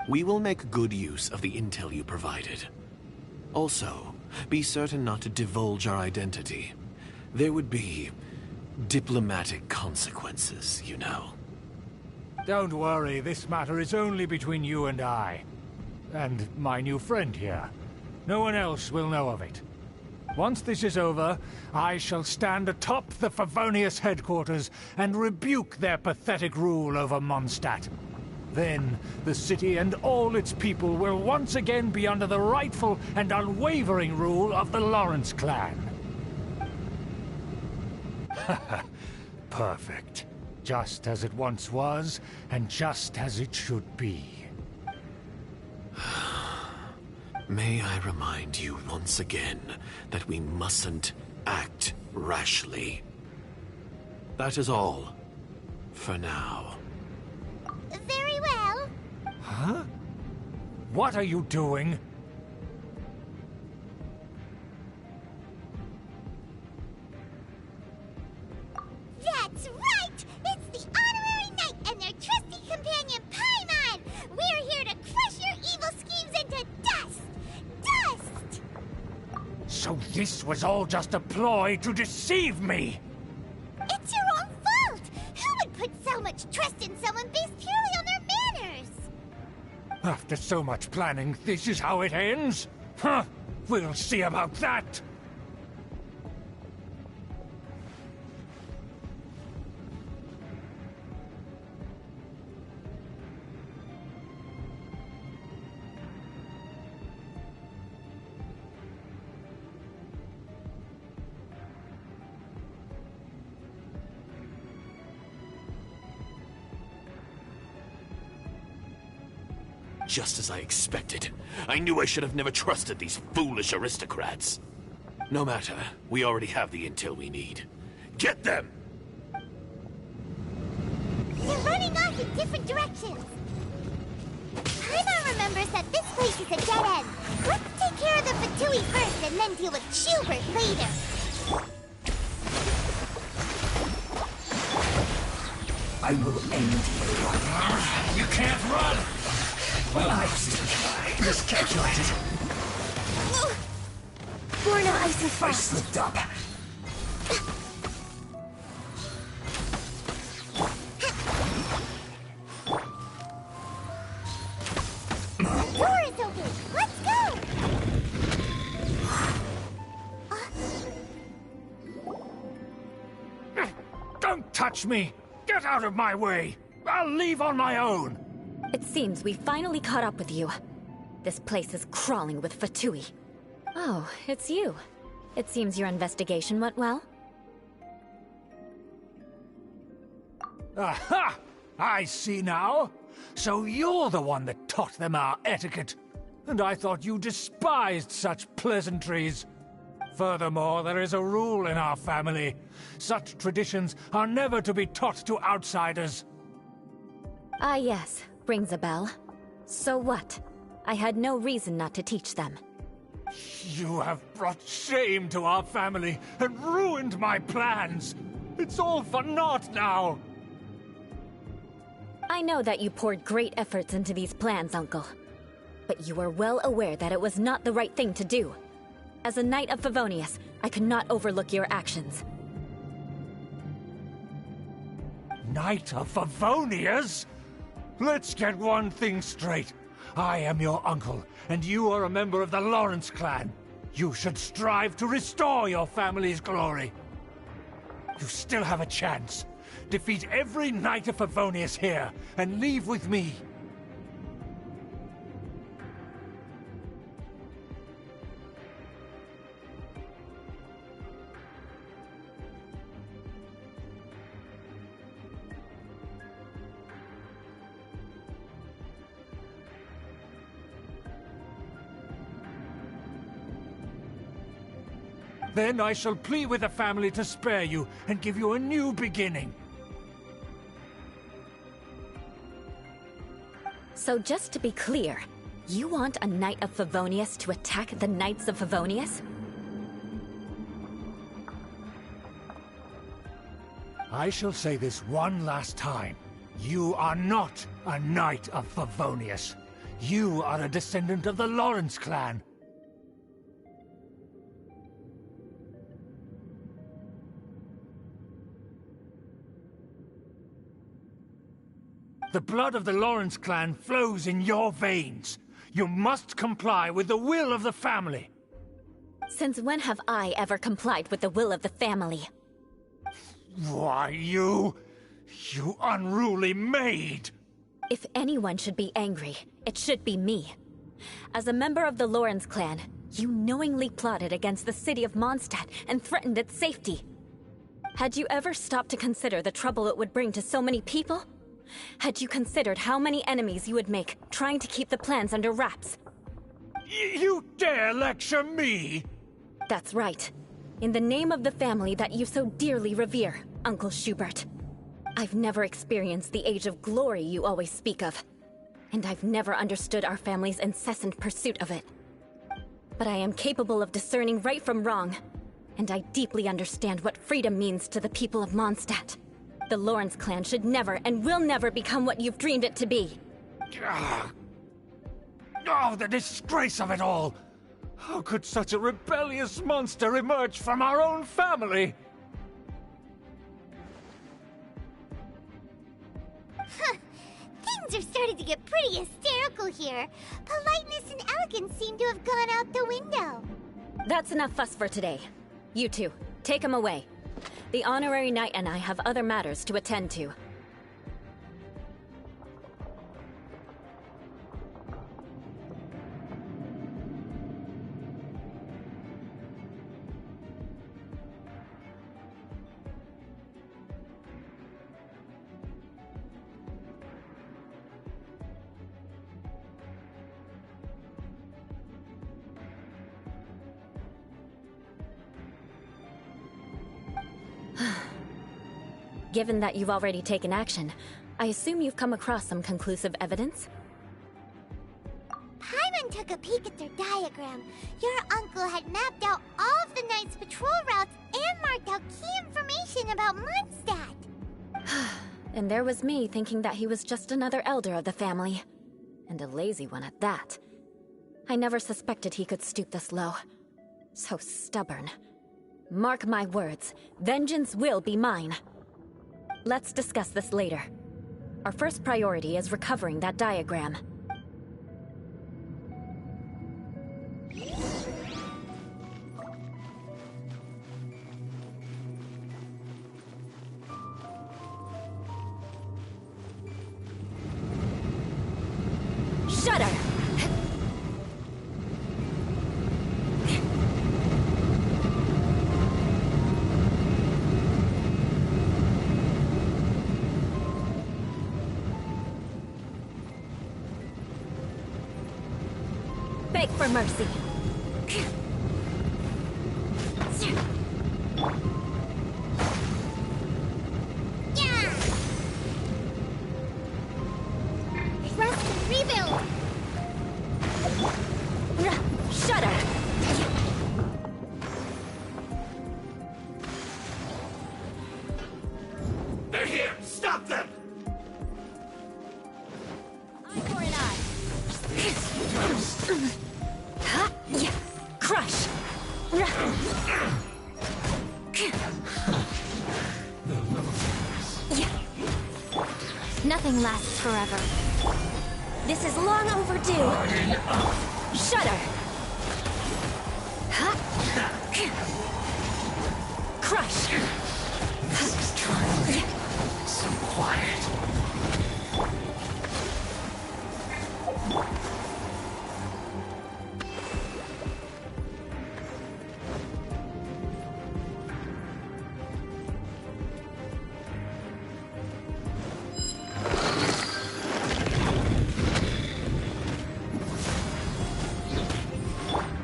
[SPEAKER 13] We will make good use of the intel you provided. Also, be certain not to divulge our identity. There would be diplomatic consequences, you know.
[SPEAKER 1] Don't worry, this matter is only between you and I. And my new friend here. No one else will know of it. Once this is over, I shall stand atop the Favonius headquarters and rebuke their pathetic rule over Mondstadt. Then, the city and all its people will once again be under the rightful and unwavering rule of the Lawrence clan. Perfect. Just as it once was, and just as it should be.
[SPEAKER 13] May I remind you once again that we mustn't act rashly. That is all. For now.
[SPEAKER 3] Very well.
[SPEAKER 1] Huh? What are you doing?
[SPEAKER 3] That's right! It's the Honorary Knight and their trusty companion, Paimon! We're here to crush your evil schemes into dust! Dust!
[SPEAKER 1] So this was all just a ploy to deceive me!
[SPEAKER 3] It's your own fault! Who would put so much trust in someone based purely on their manners?
[SPEAKER 1] After so much planning, this is how it ends? Huh! We'll see about that!
[SPEAKER 13] Just as I expected. I knew I should have never trusted these foolish aristocrats. No matter, we already have the intel we need. Get them!
[SPEAKER 3] They're running off in different directions. Paimon remembers that this place is a dead end. Let's take care of the Fatui first and then deal with Schubert later.
[SPEAKER 1] I will end you. You can't run! Well, I still try. Miscalculated.
[SPEAKER 11] Born of icy
[SPEAKER 1] I
[SPEAKER 11] frost.
[SPEAKER 1] slipped up.
[SPEAKER 3] Door is open. Let's go.
[SPEAKER 1] Don't touch me! Get out of my way! I'll leave on my own!
[SPEAKER 2] It seems we finally caught up with you. This place is crawling with Fatui. Oh, it's you. It seems your investigation went well.
[SPEAKER 1] Aha! I see now. So you're the one that taught them our etiquette. And I thought you despised such pleasantries. Furthermore, there is a rule in our family. Such traditions are never to be taught to outsiders.
[SPEAKER 2] Ah yes, rings a bell. So what? I had no reason not to teach them.
[SPEAKER 1] You have brought shame to our family and ruined my plans. It's all for naught now.
[SPEAKER 2] I know that you poured great efforts into these plans, Uncle. But you are well aware that it was not the right thing to do. As a Knight of Favonius, I could not overlook your actions.
[SPEAKER 1] Knight of Favonius? Let's get one thing straight. I am your uncle, and you are a member of the Lawrence clan. You should strive to restore your family's glory. You still have a chance. Defeat every Knight of Favonius here, and leave with me. Then I shall plead with the family to spare you and give you a new beginning.
[SPEAKER 2] So just to be clear, you want a Knight of Favonius to attack the Knights of Favonius?
[SPEAKER 1] I shall say this one last time. You are not a Knight of Favonius. You are a descendant of the Lawrence clan. The blood of the Lawrence clan flows in your veins. You must comply with the will of the family.
[SPEAKER 2] Since when have I ever complied with the will of the family?
[SPEAKER 1] Why, you unruly maid!
[SPEAKER 2] If anyone should be angry, it should be me. As a member of the Lawrence clan, you knowingly plotted against the city of Mondstadt and threatened its safety. Had you ever stopped to consider the trouble it would bring to so many people? Had you considered how many enemies you would make, trying to keep the plans under wraps?
[SPEAKER 1] You dare lecture me?
[SPEAKER 2] That's right. In the name of the family that you so dearly revere, Uncle Schubert. I've never experienced the age of glory you always speak of. And I've never understood our family's incessant pursuit of it. But I am capable of discerning right from wrong. And I deeply understand what freedom means to the people of Mondstadt. The Lawrence clan should never and will never become what you've dreamed it to be.
[SPEAKER 1] Oh, the disgrace of it all! How could such a rebellious monster emerge from our own family?
[SPEAKER 3] Things are starting to get pretty hysterical here. Politeness and elegance seem to have gone out the window.
[SPEAKER 2] That's enough fuss for today. You two, take him away. The honorary knight and I have other matters to attend to. Given that you've already taken action, I assume you've come across some conclusive evidence?
[SPEAKER 3] Paimon took a peek at their diagram. Your uncle had mapped out all of the Knight's patrol routes and marked out key information about Mondstadt.
[SPEAKER 2] And there was me thinking that he was just another elder of the family. And a lazy one at that. I never suspected he could stoop this low. So stubborn. Mark my words, vengeance will be mine. Let's discuss this later. Our first priority is recovering that diagram. Shudder! Beg for mercy.
[SPEAKER 3] Rest and rebuild!
[SPEAKER 2] Shudder!
[SPEAKER 13] They're here! Stop them!
[SPEAKER 2] Eye for an eye. Crush!
[SPEAKER 11] Nothing lasts forever. This is long overdue.
[SPEAKER 2] Shudder! Crush!
[SPEAKER 14] This is trifling. So quiet.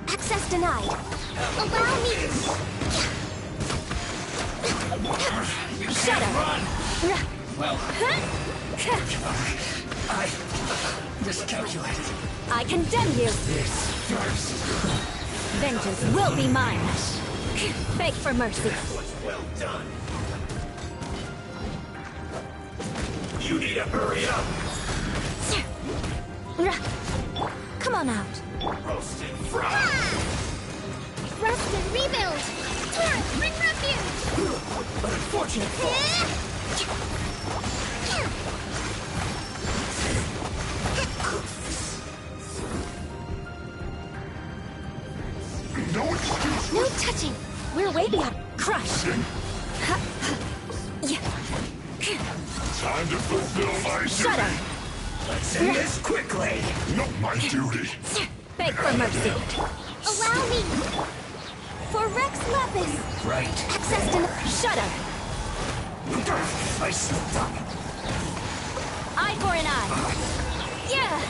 [SPEAKER 11] Access denied.
[SPEAKER 3] Allow me!
[SPEAKER 2] Shudder!
[SPEAKER 14] Well, I miscalculated.
[SPEAKER 2] I condemn you!
[SPEAKER 14] This first.
[SPEAKER 2] Vengeance will be mine! Beg for mercy.
[SPEAKER 13] Well done. You need to hurry up.
[SPEAKER 11] Come on out.
[SPEAKER 13] Roasted fry.
[SPEAKER 3] Rest and rebuild! Turret, bring refuge!
[SPEAKER 14] Unfortunate.
[SPEAKER 3] No excuse!
[SPEAKER 11] No touching. We're way beyond.
[SPEAKER 2] Crush!
[SPEAKER 15] Time to fulfill my
[SPEAKER 2] Shudder!
[SPEAKER 15] duty.
[SPEAKER 14] Let's end this quickly.
[SPEAKER 15] Not my duty.
[SPEAKER 2] Beg for mercy.
[SPEAKER 3] Allow me!
[SPEAKER 11] For Rex Lapis.
[SPEAKER 14] Right.
[SPEAKER 11] Access denied.
[SPEAKER 2] Shudder!
[SPEAKER 14] I slipped up.
[SPEAKER 2] Eye for an eye. Yeah!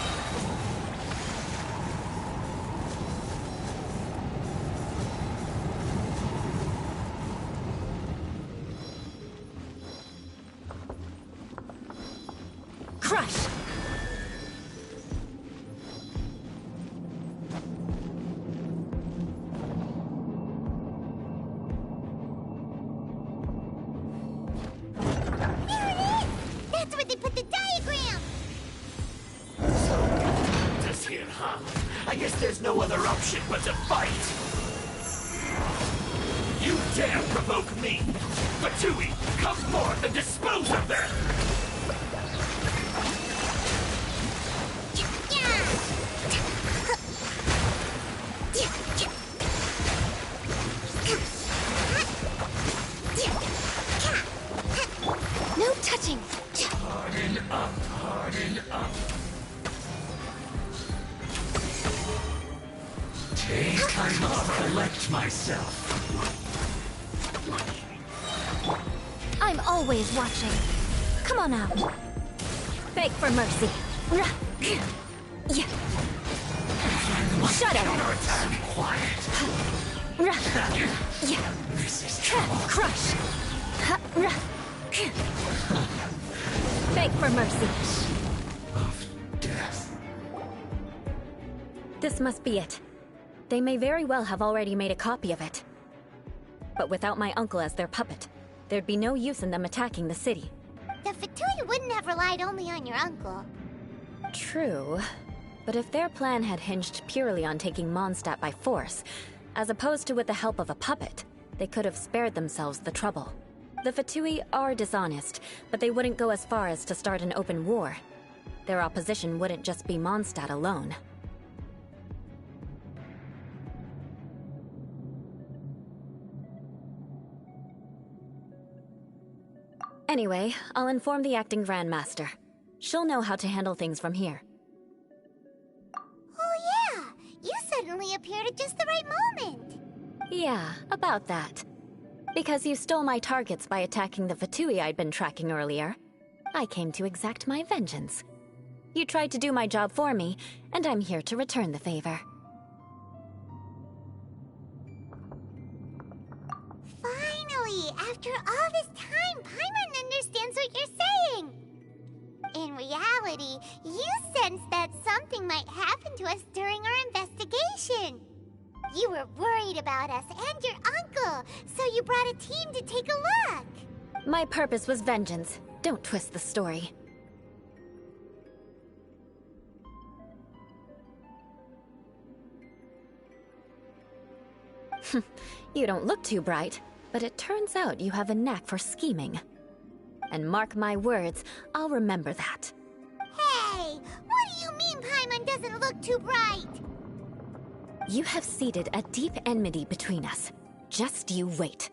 [SPEAKER 2] Crush!
[SPEAKER 3] There it is! That's where they put the diagram!
[SPEAKER 13] This here, huh? I guess there's no other option but to fight. You dare provoke me! Fatui, come forth and dispose of them!
[SPEAKER 11] No touching.
[SPEAKER 14] Harden up, harden up. Take time to collect myself.
[SPEAKER 11] I'm always watching. Come on out.
[SPEAKER 2] Beg for mercy. Shudder!
[SPEAKER 14] Counterattack. Quiet.
[SPEAKER 2] This is trouble. Crush! Beg for mercy.
[SPEAKER 14] Of death.
[SPEAKER 2] This must be it. They may very well have already made a copy of it. But without my uncle as their puppet, there'd be no use in them attacking the city.
[SPEAKER 3] The Fatui wouldn't have relied only on your uncle.
[SPEAKER 2] True. But if their plan had hinged purely on taking Mondstadt by force, as opposed to with the help of a puppet, they could have spared themselves the trouble. The Fatui are dishonest, but they wouldn't go as far as to start an open war. Their opposition wouldn't just be Mondstadt alone. Anyway, I'll inform the acting Grandmaster. She'll know how to handle things from here.
[SPEAKER 3] Oh yeah! You suddenly appeared at just the right moment!
[SPEAKER 2] Yeah, about that. Because you stole my targets by attacking the Fatui I'd been tracking earlier, I came to exact my vengeance. You tried to do my job for me, and I'm here to return the favor.
[SPEAKER 3] Finally! After all this time, Paimon understands what you're saying! In reality, you sensed that something might happen to us during our investigation. You were worried about us and your uncle, so you brought a team to take a look.
[SPEAKER 2] My purpose was vengeance. Don't twist the story. You don't look too bright, but it turns out you have a knack for scheming. And mark my words, I'll remember that.
[SPEAKER 3] Hey, what do you mean Paimon doesn't look too bright?
[SPEAKER 2] You have seeded a deep enmity between us. Just you wait.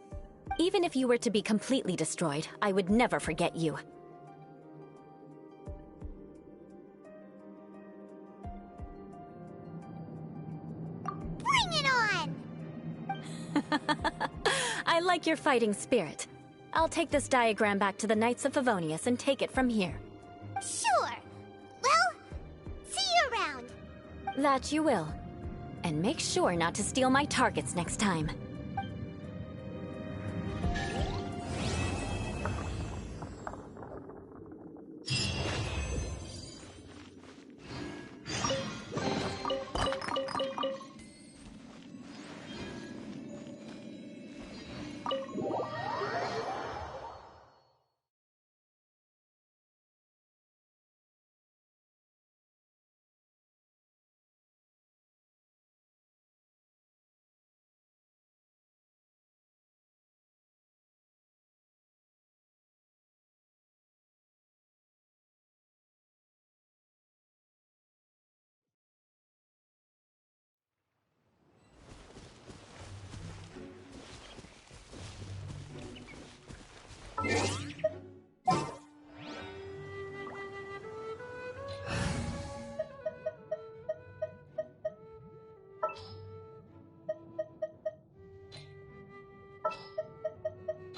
[SPEAKER 2] Even if you were to be completely destroyed, I would never forget you.
[SPEAKER 3] Bring it on!
[SPEAKER 2] I like your fighting spirit. I'll take this diagram back to the Knights of Favonius and take it from here.
[SPEAKER 3] Sure. Well, see you around.
[SPEAKER 2] That you will. And make sure not to steal my targets next time.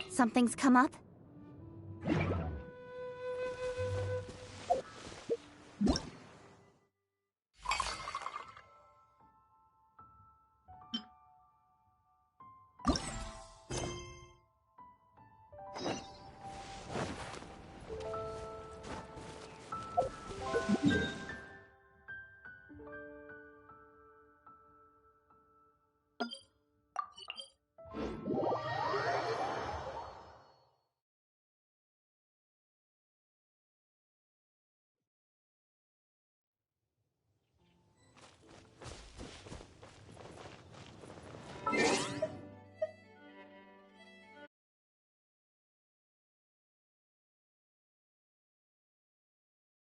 [SPEAKER 6] Something's come up?